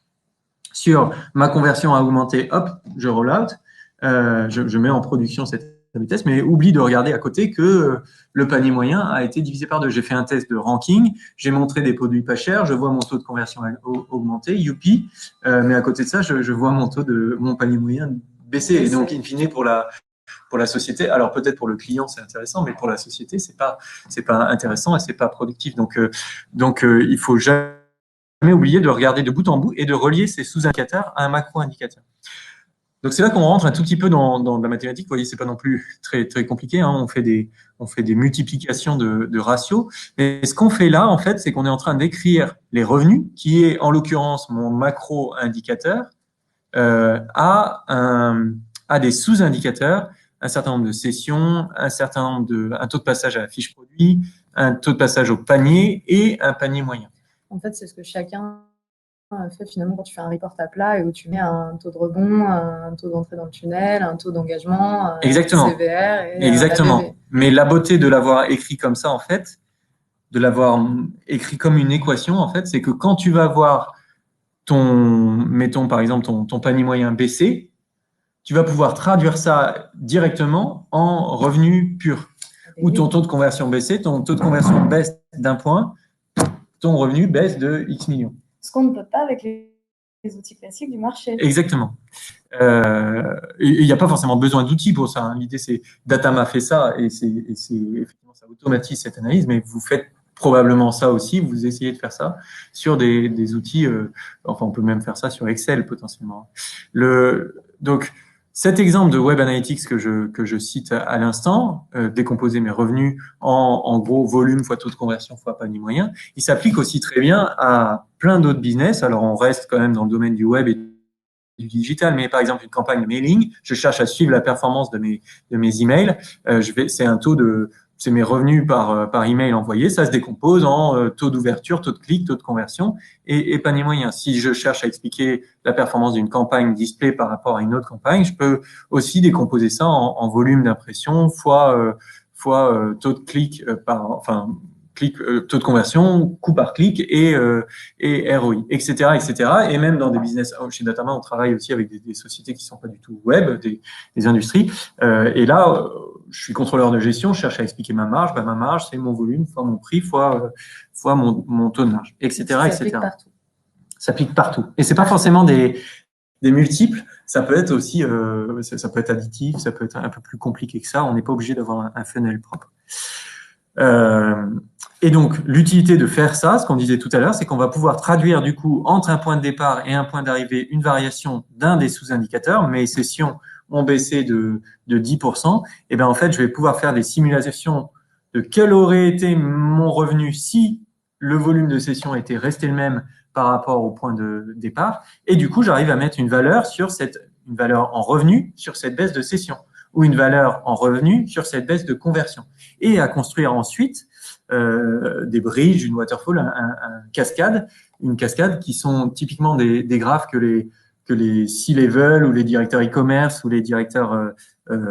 sur ma conversion a augmenté, hop, je roll out. Je mets en production cette A/B test, mais oublie de regarder à côté que le panier moyen a été divisé par 2. J'ai fait un test de ranking, j'ai montré des produits pas chers, je vois mon taux de conversion augmenter, youpi, mais à côté de ça, je vois mon panier moyen baisser. Et donc, in fine, pour la société, alors peut-être pour le client c'est intéressant, mais pour la société c'est pas intéressant et c'est pas productif. Donc il faut jamais oublier de regarder de bout en bout et de relier ces sous-indicateurs à un macro-indicateur. Donc c'est là qu'on rentre un tout petit peu dans la mathématique. Vous voyez, c'est pas non plus très très compliqué. Hein. On fait des multiplications de ratios. Mais ce qu'on fait là, en fait, c'est qu'on est en train d'écrire les revenus, qui est en l'occurrence mon macro indicateur, à des sous-indicateurs, un certain nombre de sessions, un taux de passage à la fiche produit, un taux de passage au panier et un panier moyen. En fait, c'est ce que chacun fait finalement quand tu fais un report à plat et où tu mets un taux de rebond, un taux d'entrée dans le tunnel, un taux d'engagement, exactement. CVR et exactement. Mais la beauté de l'avoir écrit comme ça, en fait, de l'avoir écrit comme une équation, en fait, c'est que quand tu vas voir mettons par exemple ton panier moyen baisser, tu vas pouvoir traduire ça directement en revenu pur. Ou ton taux de conversion baisser, ton taux de conversion baisse d'1 point, ton revenu baisse de X millions. Ce qu'on ne peut pas avec les outils classiques du marché. Exactement. Il n'y a pas forcément besoin d'outils pour ça. Hein. L'idée, c'est Datama fait ça et c'est effectivement ça automatise cette analyse, mais vous faites probablement ça aussi. Vous essayez de faire ça sur des outils. Enfin, on peut même faire ça sur Excel potentiellement. Donc cet exemple de Web Analytics que je cite à l'instant, décomposer mes revenus en gros volume fois taux de conversion fois panier moyen, il s'applique aussi très bien à plein d'autres business. Alors on reste quand même dans le domaine du web et du digital, mais par exemple une campagne de mailing, je cherche à suivre la performance de mes emails. C'est mes revenus par email envoyé. Ça se décompose en taux d'ouverture, taux de clic, taux de conversion et panier moyen. Si je cherche à expliquer la performance d'une campagne display par rapport à une autre campagne, je peux aussi décomposer ça en volume d'impression fois taux de clic taux de conversion, coût par clic et ROI, etc., etc. Et même dans des business, chez Datama, on travaille aussi avec des sociétés qui sont pas du tout web, des industries. Et là, je suis contrôleur de gestion, je cherche à expliquer ma marge. Ma marge, c'est mon volume fois mon prix fois mon taux de marge, etc., Ça etc. s'applique partout. Ça s'applique partout. Et c'est pas forcément des multiples. Ça peut être aussi, ça peut être additif, ça peut être un peu plus compliqué que ça. On n'est pas obligé d'avoir un funnel propre. Et donc, l'utilité de faire ça, ce qu'on disait tout à l'heure, c'est qu'on va pouvoir traduire du coup entre un point de départ et un point d'arrivée une variation d'un des sous-indicateurs. Mes sessions ont baissé de 10%. Et ben en fait, je vais pouvoir faire des simulations de quel aurait été mon revenu si le volume de session était resté le même par rapport au point de départ. Et du coup, j'arrive à mettre une valeur en revenu sur cette baisse de session ou une valeur en revenu sur cette baisse de conversion et à construire ensuite des bridges, une waterfall, une cascade qui sont typiquement des graphes que les C-level ou les directeurs e-commerce ou les directeurs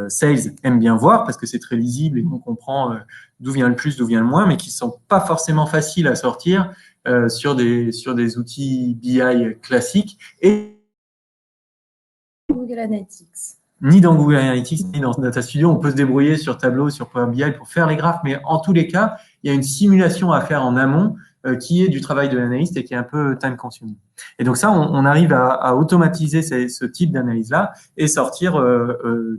sales aiment bien voir parce que c'est très lisible et on comprend d'où vient le plus, d'où vient le moins, mais qui sont pas forcément faciles à sortir sur des outils BI classiques et Google Analytics. Ni dans Google Analytics, ni dans Data Studio, on peut se débrouiller sur Tableau, sur Power BI pour faire les graphes, mais en tous les cas, il y a une simulation à faire en amont qui est du travail de l'analyste et qui est un peu time consuming. Et donc ça, on arrive à automatiser ce type d'analyse-là et sortir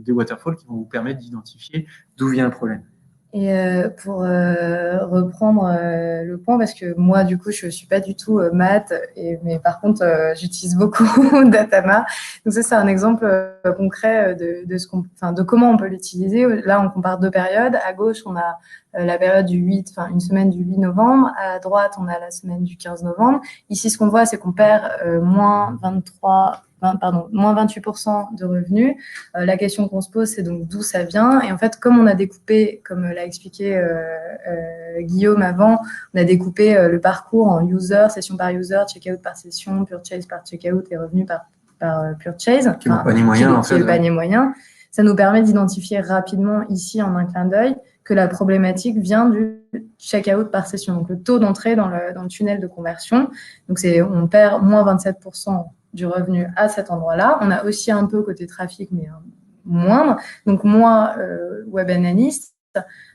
des waterfalls qui vont vous permettre d'identifier d'où vient le problème. Et pour reprendre le point, parce que moi, du coup, je suis pas du tout maths, mais par contre, j'utilise beaucoup Datama. Donc ça, c'est un exemple concret de comment on peut l'utiliser. Là, on compare deux périodes. À gauche, on a la période une semaine du 8 novembre. À droite, on a la semaine du 15 novembre. Ici, ce qu'on voit, c'est qu'on perd moins 28% de revenus. La question qu'on se pose, c'est donc d'où ça vient. Et en fait, comme on a découpé, comme l'a expliqué Guillaume avant, on a découpé le parcours en user, session par user, checkout par session, purchase par checkout et revenus par purchase. Qui est le panier moyen, en fait. Qui est le panier moyen. Ça nous permet d'identifier rapidement ici en un clin d'œil que la problématique vient du checkout par session, donc le taux d'entrée dans le tunnel de conversion. Donc on perd moins 27% du revenu à cet endroit-là. On a aussi un peu côté trafic, mais moindre. Donc moi, web analyst,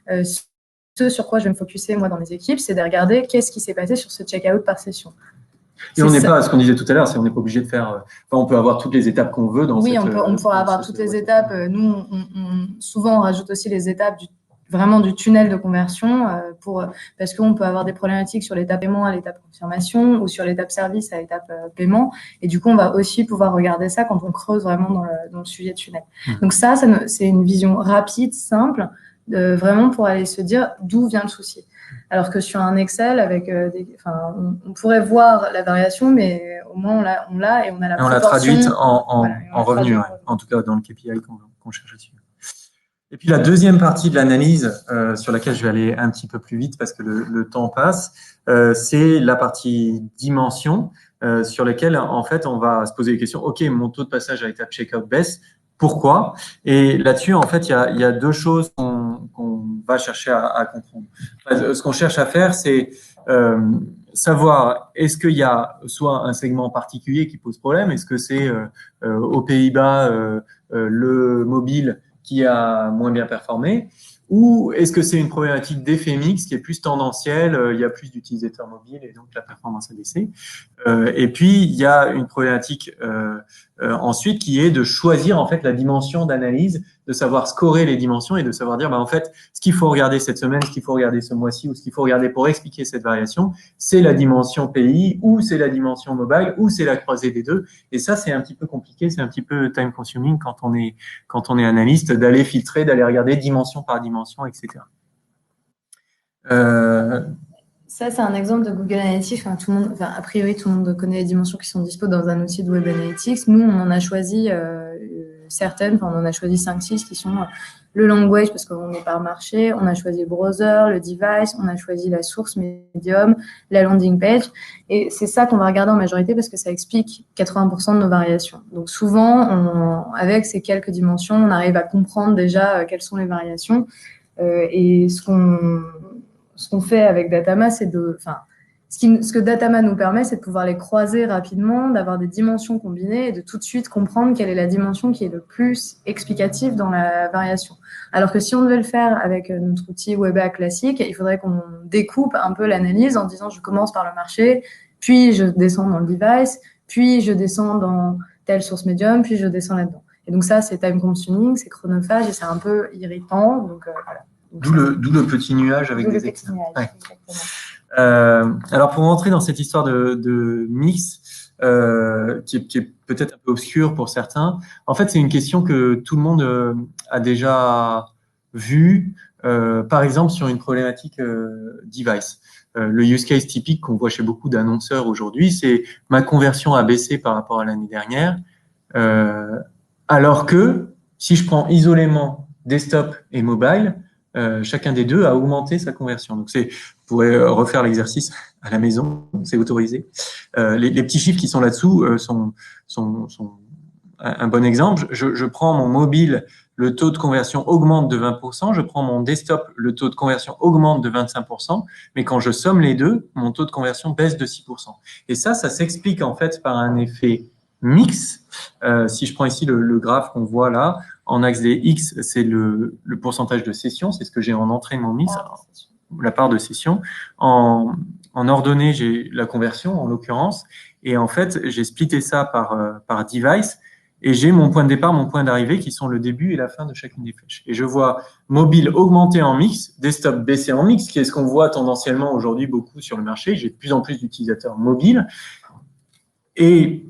ce sur quoi je vais me focuser moi dans mes équipes, c'est de regarder qu'est-ce qui s'est passé sur ce checkout par session. Et on n'est pas, ce qu'on disait tout à l'heure, c'est on n'est pas obligé de faire. On peut avoir toutes les étapes qu'on veut dans. Oui, on pourra avoir toutes les étapes. Nous, souvent, on rajoute aussi les étapes vraiment du tunnel de conversion parce qu'on peut avoir des problématiques sur l'étape paiement à l'étape confirmation ou sur l'étape service à l'étape paiement. Et du coup, on va aussi pouvoir regarder ça quand on creuse vraiment dans le sujet de tunnel. Donc ça c'est une vision rapide, simple, vraiment pour aller se dire d'où vient le souci. Alors que sur un Excel, avec on pourrait voir la variation, mais au moins on l'a et on a la proportion. On l'a traduite en revenu, ouais. En tout cas dans le KPI qu'on cherche dessus. Et puis la deuxième partie de l'analyse, sur laquelle je vais aller un petit peu plus vite parce que le temps passe, c'est la partie dimension, sur laquelle en fait on va se poser les questions. Ok, mon taux de passage à l'étape checkout baisse. Pourquoi? Et là-dessus, en fait, il y a deux choses qu'on va chercher à comprendre. Ce qu'on cherche à faire, c'est savoir est-ce qu'il y a soit un segment particulier qui pose problème, est-ce que c'est aux Pays-Bas le mobile qui a moins bien performé, ou est-ce que c'est une problématique d'effet mix qui est plus tendancielle, il y a plus d'utilisateurs mobiles et donc la performance a baissé. Et puis il y a une problématique ensuite qui est de choisir en fait la dimension d'analyse, de savoir scorer les dimensions et de savoir dire en fait ce qu'il faut regarder cette semaine, ce qu'il faut regarder ce mois-ci ou ce qu'il faut regarder pour expliquer cette variation, c'est la dimension pays ou c'est la dimension mobile ou c'est la croisée des deux. Et ça c'est un petit peu compliqué, c'est un petit peu time consuming quand on est analyste d'aller filtrer, d'aller regarder dimension par dimension, etc. Ça, c'est un exemple de Google Analytics. A priori, tout le monde connaît les dimensions qui sont dispo dans un outil de Web Analytics. Nous, on en a choisi certaines. On en a choisi 5-6 qui sont le language parce qu'on est par marché. On a choisi le browser, le device. On a choisi la source médium, la landing page. Et c'est ça qu'on va regarder en majorité parce que ça explique 80% de nos variations. Donc souvent, avec ces quelques dimensions, on arrive à comprendre déjà quelles sont les variations. Et ce qu'on fait avec Datama, c'est Ce que Datama nous permet, c'est de pouvoir les croiser rapidement, d'avoir des dimensions combinées et de tout de suite comprendre quelle est la dimension qui est le plus explicative dans la variation. Alors que si on devait le faire avec notre outil WebA classique, il faudrait qu'on découpe un peu l'analyse en disant je commence par le marché, puis je descends dans le device, puis je descends dans telle source médium, puis je descends là-dedans. Et donc ça, c'est time consuming, c'est chronophage et c'est un peu irritant. Donc, voilà. D'où le petit nuage avec des petits nuages, ouais. exactement. Alors pour rentrer dans cette histoire de mix, qui est peut-être un peu obscure pour certains, en fait c'est une question que tout le monde a déjà vue, par exemple sur une problématique device. Le use case typique qu'on voit chez beaucoup d'annonceurs aujourd'hui, c'est ma conversion a baissé par rapport à l'année dernière, alors que si je prends isolément desktop et mobile, chacun des deux a augmenté sa conversion. Donc vous pourrez refaire l'exercice à la maison, c'est autorisé. Les petits chiffres qui sont là-dessous sont un bon exemple. Je prends mon mobile, le taux de conversion augmente de 20%. Je prends mon desktop, le taux de conversion augmente de 25%. Mais quand je somme les deux, mon taux de conversion baisse de 6%. Et ça s'explique en fait par un effet mix. Si je prends ici le graphe qu'on voit là, en axe des X, c'est le pourcentage de session, c'est ce que j'ai en entrée de mon mix, la part de session. En ordonnée, j'ai la conversion en l'occurrence, et en fait, j'ai splitté ça par device, et j'ai mon point de départ, mon point d'arrivée, qui sont le début et la fin de chacune des flèches. Et je vois mobile augmenter en mix, desktop baisser en mix, qui est ce qu'on voit tendanciellement aujourd'hui beaucoup sur le marché. J'ai de plus en plus d'utilisateurs mobiles. Et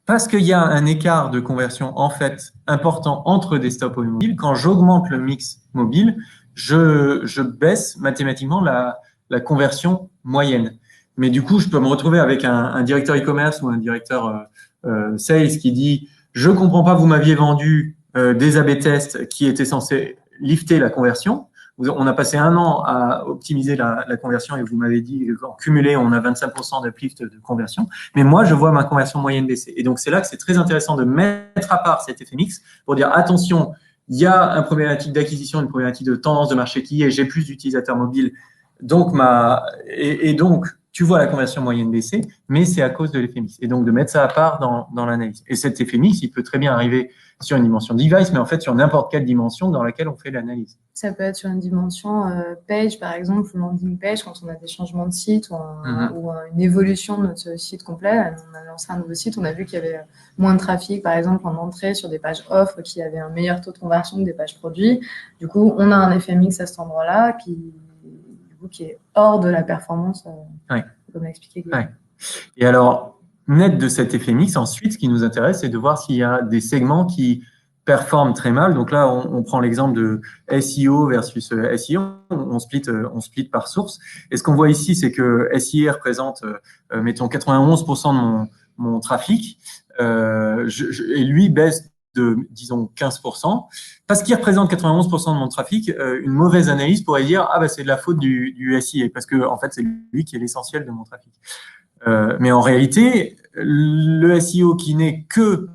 parce qu'il y a un écart de conversion en fait important entre desktop et mobile, quand j'augmente le mix mobile, je baisse mathématiquement la conversion moyenne. Mais du coup, je peux me retrouver avec un directeur e-commerce ou un directeur sales qui dit « Je comprends pas, vous m'aviez vendu des A/B tests qui étaient censés lifter la conversion. On a passé 1 an à optimiser la conversion et vous m'avez dit qu'en cumulé, on a 25% d'uplift de conversion. Mais moi, je vois ma conversion moyenne baisser. Et donc, c'est là que c'est très intéressant de mettre à part cet effet mix pour dire attention, il y a une problématique d'acquisition, une problématique de tendance de marché qui est j'ai plus d'utilisateurs mobiles. Donc, donc, tu vois la conversion moyenne baisser, mais c'est à cause de l'effet mix. Et donc, de mettre ça à part dans l'analyse. Et cet effet mix, il peut très bien arriver sur une dimension device, mais en fait sur n'importe quelle dimension dans laquelle on fait l'analyse. Ça peut être sur une dimension page, par exemple, ou landing page, quand on a des changements de site ou une évolution de notre site complet. On a lancé un nouveau site, on a vu qu'il y avait moins de trafic, par exemple, en entrée sur des pages offres qui avaient un meilleur taux de conversion que des pages produits. Du coup, on a un effet mix à cet endroit-là qui est hors de la performance, oui. Comme l'a expliqué Guillaume. Oui. Et alors, net de cet effet mix, ensuite, ce qui nous intéresse, c'est de voir s'il y a des segments qui performent très mal. Donc là, on prend l'exemple de SEO versus SEO. On split par source. Et ce qu'on voit ici, c'est que SEO représente, mettons, 91% de mon trafic. Et lui baisse de, disons, 15%. Parce qu'il représente 91% de mon trafic, une mauvaise analyse pourrait dire, ah, bah, c'est de la faute du SEO. Parce que, en fait, c'est lui qui est l'essentiel de mon trafic. Mais en réalité, le SEO qui n'est que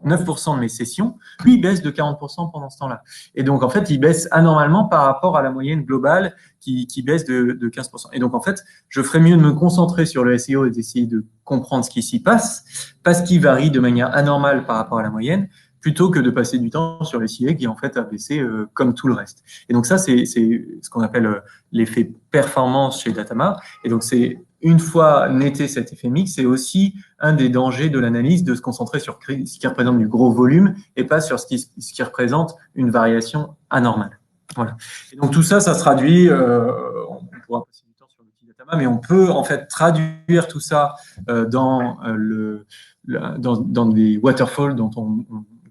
9% de mes sessions, lui, il baisse de 40% pendant ce temps-là. Et donc, en fait, il baisse anormalement par rapport à la moyenne globale qui baisse de 15%. Et donc, en fait, je ferais mieux de me concentrer sur le SEO et d'essayer de comprendre ce qui s'y passe, parce qu'il varie de manière anormale par rapport à la moyenne, plutôt que de passer du temps sur le SEO qui, en fait, a baissé comme tout le reste. Et donc, ça, c'est ce qu'on appelle l'effet performance chez Datama. Et donc, c'est une fois netté cet effet mix, c'est aussi un des dangers de l'analyse de se concentrer sur ce qui représente du gros volume et pas sur ce qui représente une variation anormale. Voilà. Et donc tout ça, ça se traduit, on pourra passer du temps sur l'outil Datama, mais on peut en fait traduire tout ça dans des waterfalls dont on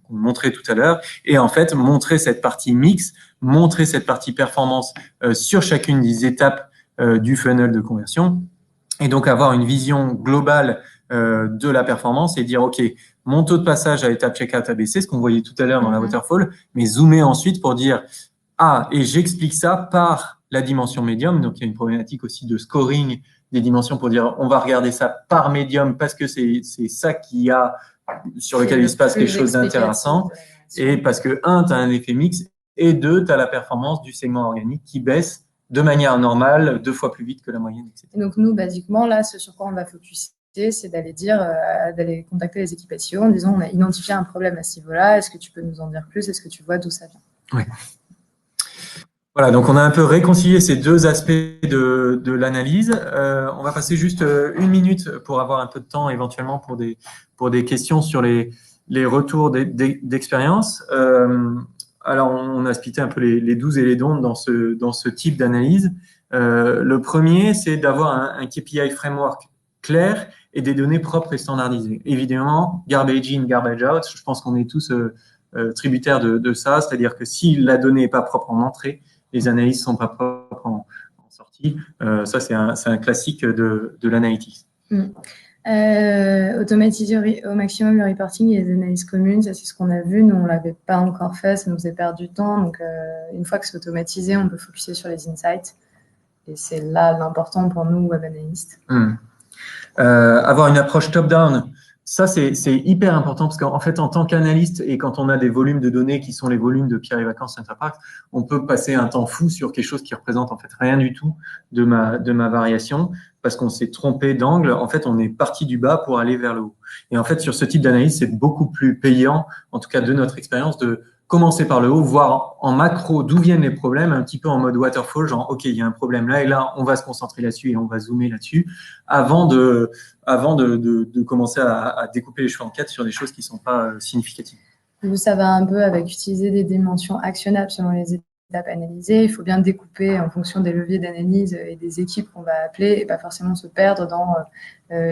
montrait tout à l'heure, et en fait montrer cette partie mix, montrer cette partie performance sur chacune des étapes du funnel de conversion. Et donc, avoir une vision globale de la performance et dire, OK, mon taux de passage à l'étape checkout a baissé, ce qu'on voyait tout à l'heure dans la waterfall, mais zoomer ensuite pour dire, ah, et j'explique ça par la dimension médium. Donc, il y a une problématique aussi de scoring des dimensions pour dire, on va regarder ça par médium parce que c'est ça qui a, sur lequel il se passe quelque chose d'intéressant. Et parce que, 1, tu as un effet mix et 2, tu as la performance du segment organique qui baisse de manière normale, 2 fois plus vite que la moyenne, etc. Et donc, nous, basiquement, là, ce sur quoi on va focuser, c'est d'aller d'aller contacter les équipes SEO en disant on a identifié un problème à ce niveau-là, est-ce que tu peux nous en dire plus, est-ce que tu vois d'où ça vient? Oui. Voilà, donc on a un peu réconcilié ces deux aspects de l'analyse. On va passer juste 1 minute pour avoir un peu de temps éventuellement pour des questions sur les retours d'expérience. Alors, on a splitté un peu les 12 et les don'ts dans ce type d'analyse. Le premier, c'est d'avoir un KPI framework clair et des données propres et standardisées. Évidemment, garbage in, garbage out, je pense qu'on est tous tributaires de ça, c'est-à-dire que si la donnée n'est pas propre en entrée, les analyses sont pas propres en sortie. Ça, c'est un classique de l'analytics. Automatiser au maximum le reporting et les analyses communes, ça c'est ce qu'on a vu. Nous, on l'avait pas encore fait, ça nous faisait perdre du temps. Donc, une fois que c'est automatisé, on peut focuser sur les insights. Et c'est là l'important pour nous, web analystes. Avoir une approche top-down, ça c'est hyper important parce qu'en fait, en tant qu'analyste et quand on a des volumes de données qui sont les volumes de Pierre et Vacances Center Parcs, on peut passer un temps fou sur quelque chose qui représente en fait rien du tout de ma variation parce qu'on s'est trompé d'angle. En fait, on est parti du bas pour aller vers le haut. Et en fait, sur ce type d'analyse, c'est beaucoup plus payant, en tout cas de notre expérience, de commencer par le haut, voir en macro d'où viennent les problèmes, un petit peu en mode waterfall, genre ok, il y a un problème là et là, on va se concentrer là-dessus et on va zoomer là-dessus, avant de commencer à découper les cheveux en quatre sur des choses qui sont pas significatives. Ça va un peu avec utiliser des dimensions actionnables selon les étapes analysées. Il faut bien découper en fonction des leviers d'analyse et des équipes qu'on va appeler et pas forcément se perdre dans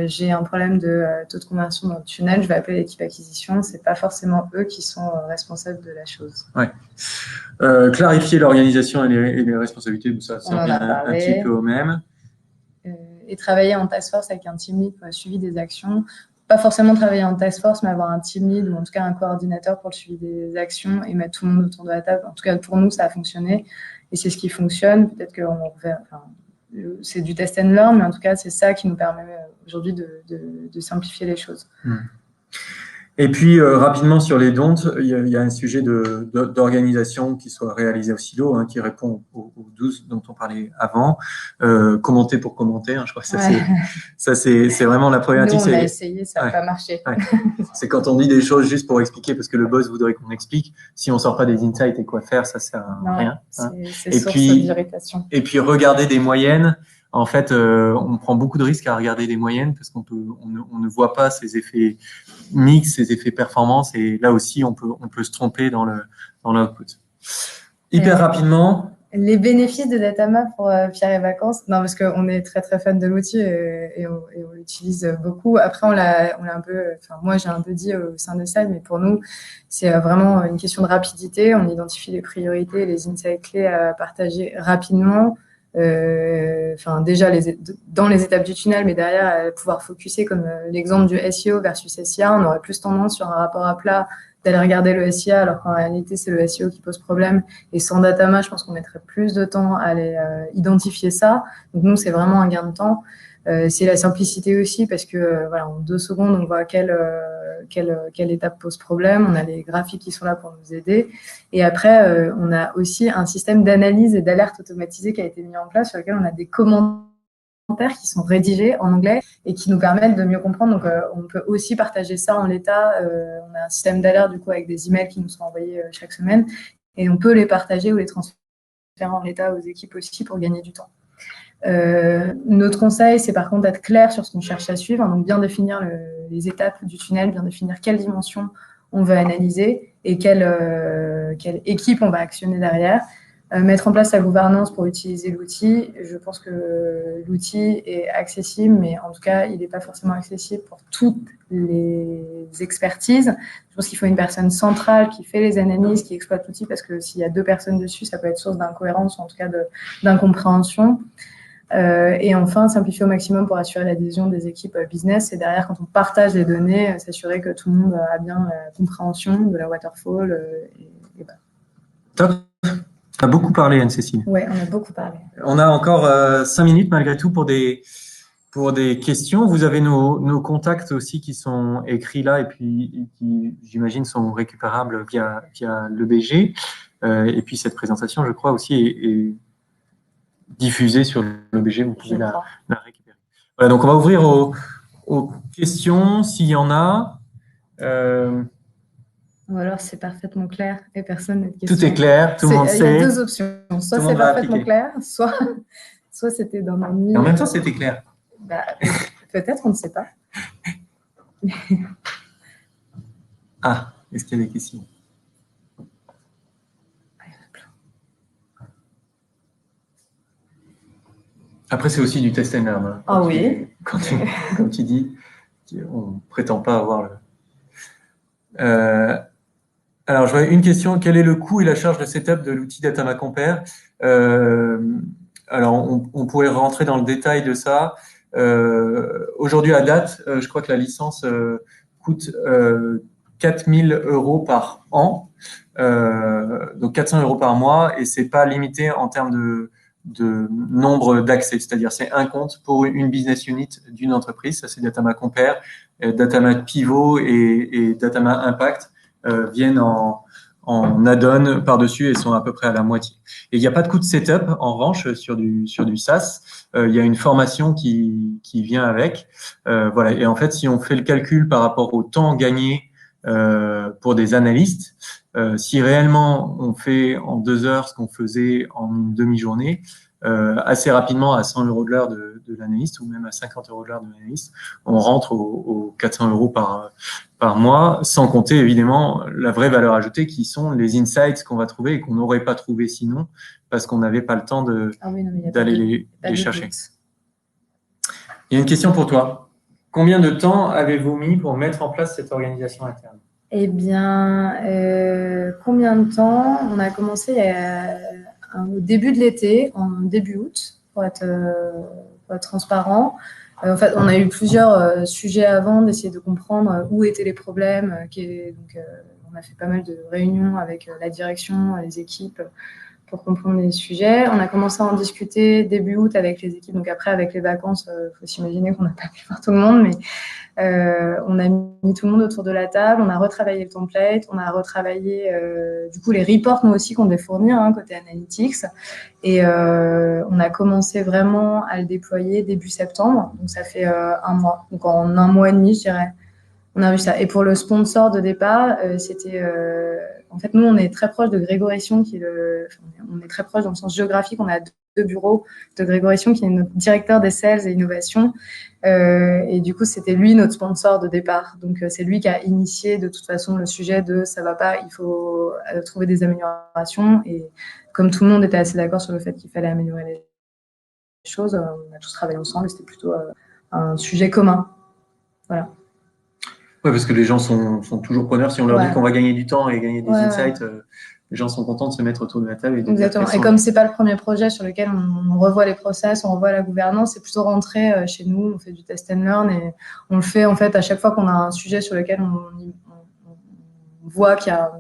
j'ai un problème de taux de conversion dans le tunnel, je vais appeler l'équipe acquisition. C'est pas forcément eux qui sont responsables de la chose. Ouais. Clarifier l'organisation et les responsabilités, ça revient un petit peu au même. Et travailler en task force avec un team lead pour le suivi des actions. Pas forcément travailler en task force, mais avoir un team lead ou en tout cas un coordinateur pour le suivi des actions et mettre tout le monde autour de la table. En tout cas, pour nous, ça a fonctionné et c'est ce qui fonctionne. Peut-être qu'on c'est du test and learn, mais en tout cas, c'est ça qui nous permet aujourd'hui de simplifier les choses. Et puis, rapidement sur les don'ts, il y a un sujet d'organisation qui soit réalisé au silo, hein, qui répond aux 12 dont on parlait avant. Commenter pour commenter, hein, je crois que ça c'est vraiment la problématique. Nous, on a essayé, ça n'a pas marché. Ouais. C'est quand on dit des choses juste pour expliquer parce que le boss voudrait qu'on explique. Si on sort pas des insights et quoi faire, ça sert à rien. C'est source d'irritation. Et puis, regarder des moyennes. En fait, on prend beaucoup de risques à regarder des moyennes parce qu'on ne voit pas ces effets mix, ces effets performance, et là aussi on peut se tromper dans l'output. Hyper rapidement. Les bénéfices de Datamap pour Pierre et Vacances, non, parce qu'on est très très fan de l'outil et on l'utilise beaucoup. Après, on l'a un peu, moi j'ai un peu dit au sein de ça, mais pour nous c'est vraiment une question de rapidité. On identifie les priorités, les insights clés à partager rapidement. Déjà dans les étapes du tunnel, mais derrière pouvoir focuser, comme l'exemple du SEO versus SIA, on aurait plus tendance sur un rapport à plat d'aller regarder le SIA, alors qu'en réalité c'est le SEO qui pose problème, et sans Datamap, je pense qu'on mettrait plus de temps à aller identifier ça. Donc nous, c'est vraiment un gain de temps. C'est la simplicité aussi, parce que voilà, en 2 secondes on voit quelle étape pose problème. On a les graphiques qui sont là pour nous aider. Et après, on a aussi un système d'analyse et d'alerte automatisé qui a été mis en place, sur lequel on a des commentaires qui sont rédigés en anglais et qui nous permettent de mieux comprendre. Donc, on peut aussi partager ça en l'état. On a un système d'alerte, du coup, avec des emails qui nous sont envoyés chaque semaine. Et on peut les partager ou les transférer en l'état aux équipes aussi pour gagner du temps. Notre conseil, c'est par contre d'être clair sur ce qu'on cherche à suivre, donc bien définir les étapes du tunnel, bien définir quelle dimension on veut analyser et quelle équipe on va actionner derrière. Mettre en place la gouvernance pour utiliser l'outil. Je pense que l'outil est accessible, mais en tout cas, il n'est pas forcément accessible pour toutes les expertises. Je pense qu'il faut une personne centrale qui fait les analyses, qui exploite l'outil, parce que s'il y a 2 personnes dessus, ça peut être source d'incohérence ou en tout cas d'incompréhension. Et enfin, simplifier au maximum pour assurer l'adhésion des équipes business. Et derrière, quand on partage les données, s'assurer que tout le monde a bien la compréhension de la waterfall. Et voilà. Top. On a beaucoup parlé, Anne-Cécile. Oui, on a beaucoup parlé. On a encore 5 minutes malgré tout pour des questions. Vous avez nos contacts aussi qui sont écrits là et puis qui, j'imagine, sont récupérables via le BG. Et puis cette présentation, je crois aussi, est diffusée sur l'OBG, vous Je pouvez crois. la récupérer. Voilà, donc on va ouvrir aux questions, s'il y en a. Ou alors c'est parfaitement clair et personne n'a de Tout est questions. clair, tout le monde Il y a sait, deux options. Soit tout le c'est monde va parfaitement appliquer. clair, soit c'était d'un ennui. Et en même temps, c'était clair. Bah, peut-être, on ne sait pas. Ah, est-ce qu'il y a des questions? Après, c'est aussi du test and learn. Hein, Ah oui. Quand tu dis, on ne prétend pas avoir le... alors, je vois une question. Quel est le coût et la charge de setup de l'outil Datama Compare? Alors, on pourrait rentrer dans le détail de ça. Aujourd'hui, à date, je crois que la licence coûte 4 000 € par an, donc 400 € par mois, et c'est pas limité en termes de nombre d'accès, c'est-à-dire c'est un compte pour une business unit d'une entreprise. Ça, c'est Datama Compare, Datama Pivot et Datama Impact viennent en add-on par-dessus et sont à peu près à la moitié. Et il n'y a pas de coût de setup, en revanche, sur du SaaS. Il y a une formation qui vient avec. Voilà. Et en fait, si on fait le calcul par rapport au temps gagné pour des analystes, si réellement on fait en 2 heures ce qu'on faisait en une demi-journée, assez rapidement à 100 € de l'heure de l'analyste ou même à 50 € de l'heure de l'analyste, on rentre aux 400 € par mois, sans compter évidemment la vraie valeur ajoutée qui sont les insights qu'on va trouver et qu'on n'aurait pas trouvé sinon parce qu'on n'avait pas le temps d'aller les chercher. Il y a une question pour toi. Combien de temps avez-vous mis pour mettre en place cette organisation interne? Eh bien, combien de temps? On a commencé au début de l'été, en début août, pour être transparent. En fait, on a eu plusieurs sujets avant d'essayer de comprendre où étaient les problèmes. Donc, on a fait pas mal de réunions avec la direction, les équipes, pour comprendre les sujets. On a commencé à en discuter début août avec les équipes. Donc après, avec les vacances, faut s'imaginer qu'on n'a pas pu voir tout le monde, mais on a mis tout le monde autour de la table, on a retravaillé le template, on a retravaillé du coup les reports nous aussi qu'on devait fournir côté analytics, et on a commencé vraiment à le déployer début septembre, donc ça fait un mois, donc en un mois et demi je dirais, on a vu ça. Et pour le sponsor de départ, c'était en fait nous on est très proche de Grégory Sion on est très proche dans le sens géographique, on a deux bureaux de Grégory Sion qui est notre directeur des sales et innovation. Et du coup, c'était lui notre sponsor de départ. Donc, c'est lui qui a initié de toute façon le sujet de ça va pas, il faut trouver des améliorations. Et comme tout le monde était assez d'accord sur le fait qu'il fallait améliorer les choses, on a tous travaillé ensemble et c'était plutôt un sujet commun. Voilà. Ouais, parce que les gens sont toujours preneurs. Si on leur dit qu'on va gagner du temps et gagner des insights, les gens sont contents de se mettre autour de la table. Exactement. Et comme c'est pas le premier projet sur lequel on revoit les process, on revoit la gouvernance, c'est plutôt rentré chez nous. On fait du test and learn et on le fait en fait à chaque fois qu'on a un sujet sur lequel on voit qu'il y a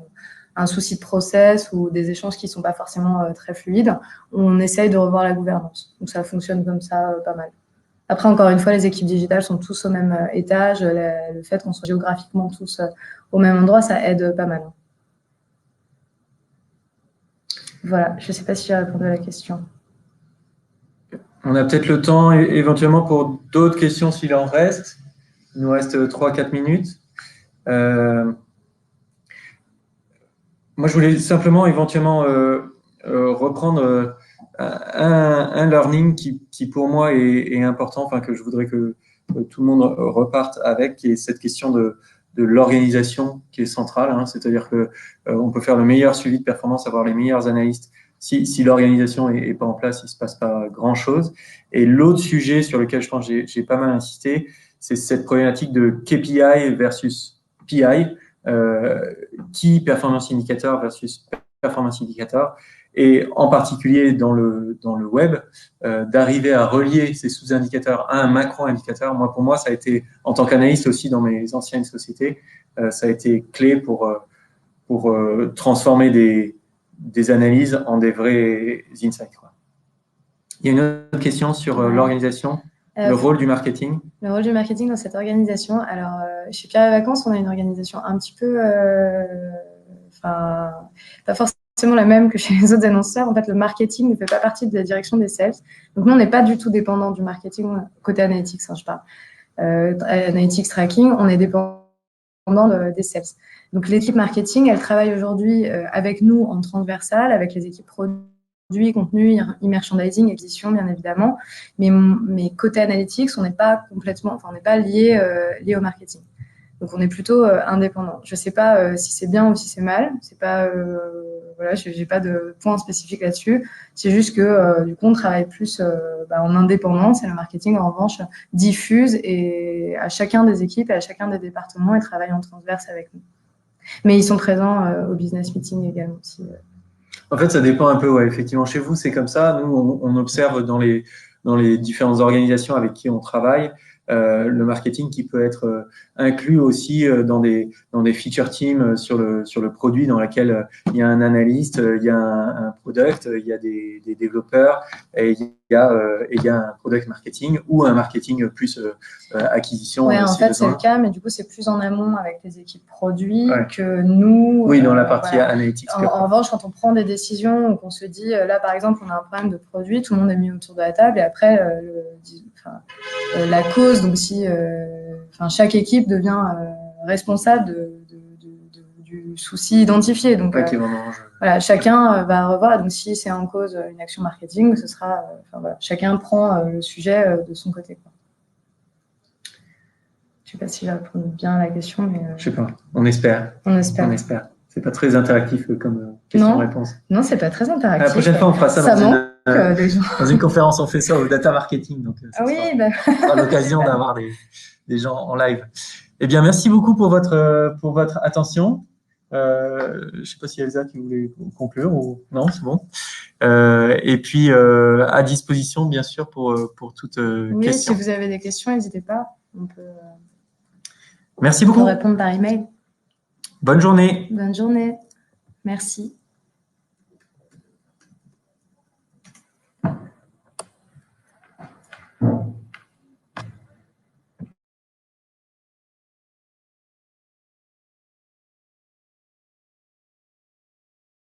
un souci de process ou des échanges qui sont pas forcément très fluides. On essaye de revoir la gouvernance. Donc ça fonctionne comme ça pas mal. Après, encore une fois, les équipes digitales sont tous au même étage. Le fait qu'on soit géographiquement tous au même endroit, ça aide pas mal. Voilà, je ne sais pas si j'ai répondu à la question. On a peut-être le temps éventuellement pour d'autres questions s'il en reste. Il nous reste 3-4 minutes. Moi, je voulais simplement éventuellement reprendre un learning qui pour moi est important, enfin que je voudrais que tout le monde reparte avec, qui est cette question de l'organisation qui est centrale. Hein, c'est-à-dire que on peut faire le meilleur suivi de performance, avoir les meilleurs analystes. Si l'organisation est pas en place, il se passe pas grand-chose. Et l'autre sujet sur lequel je pense j'ai pas mal insisté, c'est cette problématique de KPI versus PI. Key Performance Indicator versus Performance Indicator, et en particulier dans le web, d'arriver à relier ces sous-indicateurs à un macro-indicateur. Moi, pour moi, ça a été, en tant qu'analyste aussi dans mes anciennes sociétés, ça a été clé pour transformer des analyses en des vrais insights, quoi. Il y a une autre question sur l'organisation, le rôle du marketing. Le rôle du marketing dans cette organisation. Alors, chez Pierre et Vacances, on a une organisation un petit peu, pas forcément la même que chez les autres annonceurs. En fait, le marketing ne fait pas partie de la direction des sales. Donc, nous, on n'est pas du tout dépendant du marketing côté analytics, hein, je parle. Analytics tracking, on est dépendant des sales. Donc, l'équipe marketing, elle travaille aujourd'hui avec nous en transversal, avec les équipes produits, contenu, e-merchandising, acquisition, bien évidemment. Mais côté analytics, on n'est pas complètement, enfin, on n'est pas lié au marketing. Donc, on est plutôt indépendant. Je ne sais pas si c'est bien ou si c'est mal. C'est pas, voilà, j'ai pas de point spécifique là-dessus. C'est juste que du coup, on travaille plus en indépendance et le marketing, en revanche, diffuse et à chacun des équipes et à chacun des départements et travaille en transverse avec nous. Mais ils sont présents au business meeting également. En fait, ça dépend un peu. Ouais, effectivement, chez vous, c'est comme ça. Nous, on observe dans les différentes organisations avec qui on travaille. Le marketing qui peut être inclus aussi dans des feature teams sur le produit dans lequel il y a un analyste, il y a un product, il y a des développeurs et il y a un product marketing ou un marketing plus acquisition. Ouais, en fait, c'est le cas, mais du coup, c'est plus en amont avec les équipes produits que nous. Oui, dans la partie analytics. En revanche, quand on prend des décisions ou qu'on se dit, là, par exemple, on a un problème de produit, tout le monde est mis autour de la table et après, la cause, donc si chaque équipe devient responsable du souci identifié. Donc, voilà, chacun va revoir. Donc, si c'est en cause une action marketing, ce sera, voilà, chacun prend le sujet de son côté, quoi. Je ne sais pas si je réponds bien à la question, mais. Je sais pas. On espère. On espère. On espère. C'est pas très interactif comme question-réponse. Non, c'est pas très interactif. La prochaine fois, on fera ça, dans une conférence. On fait ça au data marketing. Donc, ça sera l'occasion d'avoir des gens en live. Eh bien, merci beaucoup pour votre attention. Je ne sais pas si Elsa qui voulait conclure ou non, c'est bon. Et puis à disposition, bien sûr, pour toute question. Si vous avez des questions, n'hésitez pas. On peut. Merci beaucoup. On peut répondre par email. Bonne journée. Bonne journée. Merci.